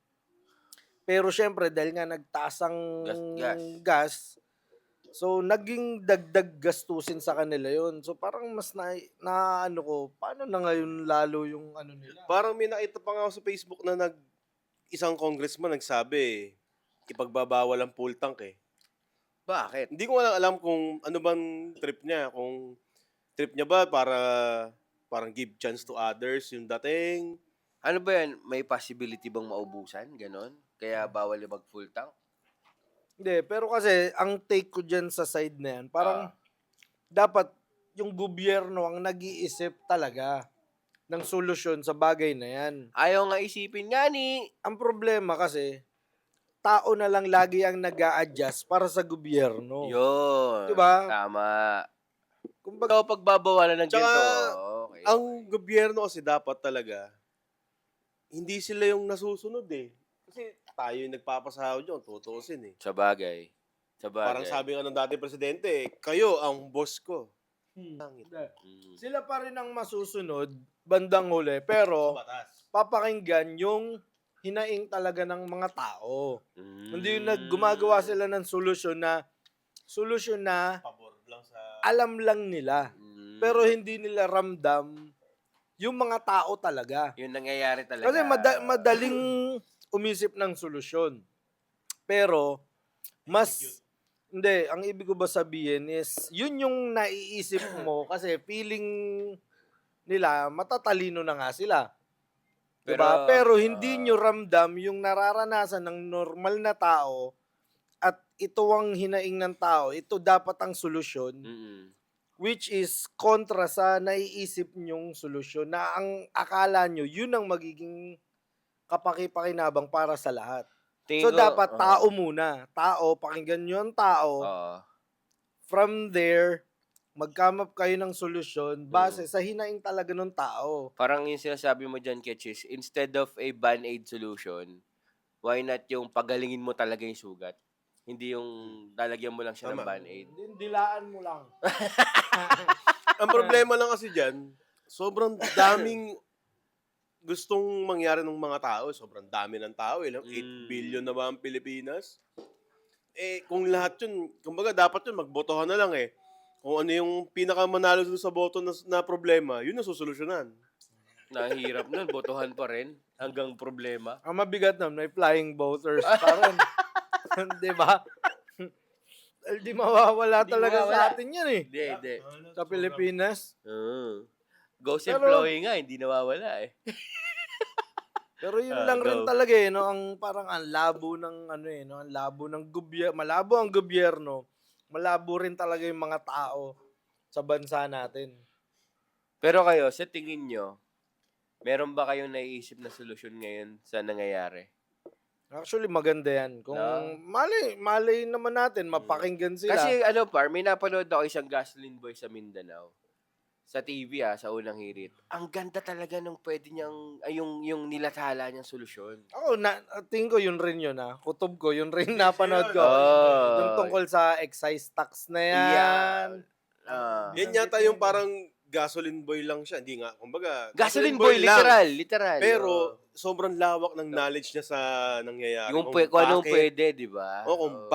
S1: Pero syempre, dahil nga nagtaas ang gas, so naging dagdag gastusin sa kanila yon. So parang mas na ano ko, paano na ngayon lalo yung ano nila?
S3: Parang may nakita pa nga ako sa Facebook na isang congressman nagsabi, ipagbabawal ang full tank eh.
S2: Bakit?
S3: Hindi ko alam kung ano bang trip niya. Kung trip niya ba para parang give chance to others yung dating.
S2: Ano ba yan? May possibility bang maubusan? Ganon? Kaya bawal yung mag-full tank?
S1: Hindi, pero kasi ang take ko dyan sa side na yan, parang dapat yung gobyerno ang nag-iisip talaga ng solusyon sa bagay na yan.
S2: Ayaw nga isipin nga ni.
S1: Ang problema kasi, tao na lang lagi ang nag-a-adjust para sa gobyerno.
S2: Yun.
S1: Diba?
S2: Tama.
S1: Kumbaga,
S2: Ikaw pagbabawalan ng
S3: Tsaka,
S2: ganito. Okay.
S3: Ang gobyerno kasi dapat talaga, hindi sila yung nasusunod eh. Kasi tayo yung nagpapasahod yun, tutuusin eh.
S2: Sa bagay.
S3: Parang sabi nga ng dating presidente, kayo ang boss ko. Langit.
S1: sila pa rin ang masusunod bandang huli, pero papakinggan yung hinaing talaga ng mga tao. Hindi yung gumagawa sila ng solusyon na
S3: Pabor lang sa...
S1: alam lang nila. Pero hindi nila ramdam yung mga tao talaga.
S2: Yun nangyayari talaga.
S1: Kasi madaling umisip ng solusyon. Pero, hindi, ang ibig ko ba sabihin is, yun yung naiisip mo kasi feeling nila, matatalino na nga sila. Diba? Pero hindi nyo ramdam yung nararanasan ng normal na tao at ito ang hinaing ng tao, ito dapat ang solusyon. Which is kontra sa naiisip nyong solusyon na ang akala nyo, yun ang magiging kapaki-pakinabang para sa lahat. So, dapat tao muna. Tao, pakinggan nyo ang tao. From there, mag-come up kayo ng solusyon base sa hinaing talaga ng tao.
S2: Parang yung sinasabi mo dyan, Ketchis, instead of a band-aid solution, why not yung pagalingin mo talaga yung sugat? Hindi yung lalagyan mo lang siya ng band-aid.
S1: Dilaan mo lang.
S3: Ang problema lang kasi dyan, sobrang daming gustong mangyari ng mga tao. Sobrang dami ng tao. 8 billion na ba ang Pilipinas? Eh, kung lahat yun, kumbaga dapat yun, magbotohan na lang eh. Kung ano yung pinakamanalo dun sa boto na problema, yun ang susolusyonan.
S2: Nahihirap nun, botohan pa rin hanggang problema.
S1: Ang mabigat nun, may flying voters pa rin. Di ba? Di mawawala talaga sa atin yan eh.
S2: Hindi.
S1: Sa Pilipinas.
S2: Ghost employee nga, hindi nawawala eh.
S1: Pero yun lang rin talaga eh, no? Ang parang ang labo ng ano eh, no? Ang labo ng gobyerno, malabo ang gobyerno, malabo rin talaga yung mga tao sa bansa natin.
S2: Pero kayo, sa tingin nyo, meron ba kayong naiisip na solusyon ngayon sa nangyayari?
S1: Actually, maganda yan. Kung malay naman natin, mapakinggan sila.
S2: Kasi may napanood ako isang gasoline boy sa Mindanao. Sa TV sa unang hirit. Ang ganda talaga nung pwede niyang, yung nilathala niyang solusyon.
S1: Ako, tingin ko yun rin yun Kutob ko, yun rin napanood ko. Yung tungkol sa excise tax na yan.
S3: Yan yata yung parang gasoline boy lang siya. Hindi nga, kumbaga,
S2: Gasoline boy, literal.
S3: Pero
S2: Oo.
S3: sobrang lawak ng knowledge niya sa nangyayari.
S2: Kung anong pwede, di ba?
S3: O kung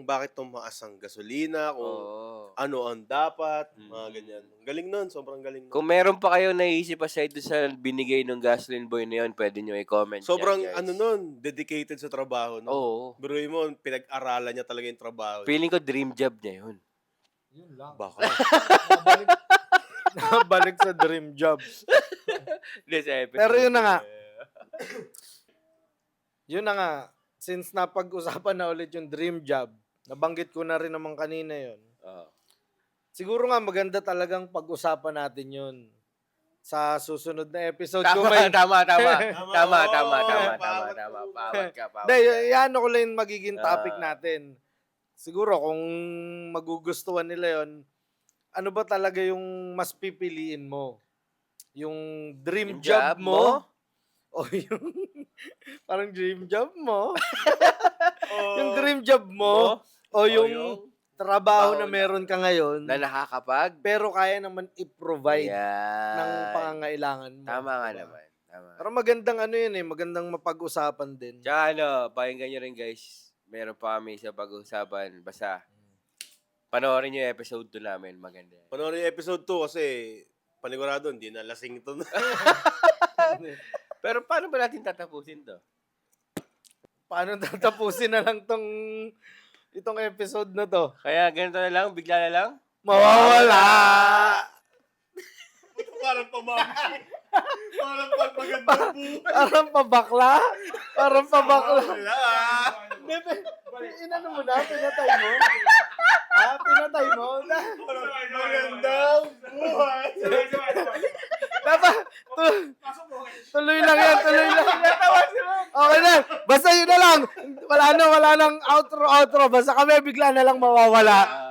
S3: bakit tumaas ang gasolina, kung
S2: Oo.
S3: ano ang dapat, mga ganyan. Galing nun, sobrang galing nun.
S2: Kung meron pa kayo naisip aside doon sa binigay ng gasoline boy na yun, pwede nyo i-comment
S3: Sobrang
S2: yan, guys.
S3: dedicated sa trabaho. No?
S2: Oo.
S3: Biruin mo, pinag-aralan niya talaga yung trabaho.
S2: Feeling ko dream job niya yun.
S1: Yun lang.
S3: Baka.
S1: Nabalik sa dream job. Pero yun na nga. Yun na nga. Since napag-usapan na ulit yung dream job, nabanggit ko na rin naman kanina yun. Siguro nga maganda talagang pag-usapan natin yun sa susunod na episode.
S2: Tama.
S3: Oo,
S2: Pawat ka.
S1: Hindi, yan ko lang yung magiging topic natin. Siguro kung magugustuhan nila yon, ano ba talaga yung mas pipiliin mo? Yung dream
S2: Yung
S1: job
S2: job
S1: mo? O yung parang dream job mo? Yung dream job mo? O yung trabaho na meron ka ngayon?
S2: Na nakakapag?
S1: Pero kaya naman i-provide
S2: Yan.
S1: ng pangangailangan mo.
S2: Tama nga
S1: diba?
S2: naman. Tama.
S1: Pero magandang ano yun magandang mapag-usapan din.
S2: Tsaka pakinggan nyo rin guys. Meron pa kami sa pag-uusapan. Basta, panoorin nyo yung episode 2 namin. Maganda yan.
S3: Panoorin yung episode 2 kasi panigurado, hindi na lasing ito.
S2: Pero paano ba natin tatapusin to?
S1: Paano tatapusin na lang itong episode na to?
S2: Kaya ganito na lang, bigla na lang.
S1: Mawawala!
S3: Parang pamamsi. Parang pagmagandang buhay.
S1: Parang pabakla? Parang pabakla.
S3: Wala.
S1: Inano mo na? Pinatay mo? Pinatay mo?
S3: Magandang buhay.
S1: Tuloy lang yan. Okay na. Basta yun na lang. Wala nang outro. Basta kami bigla na lang mawawala.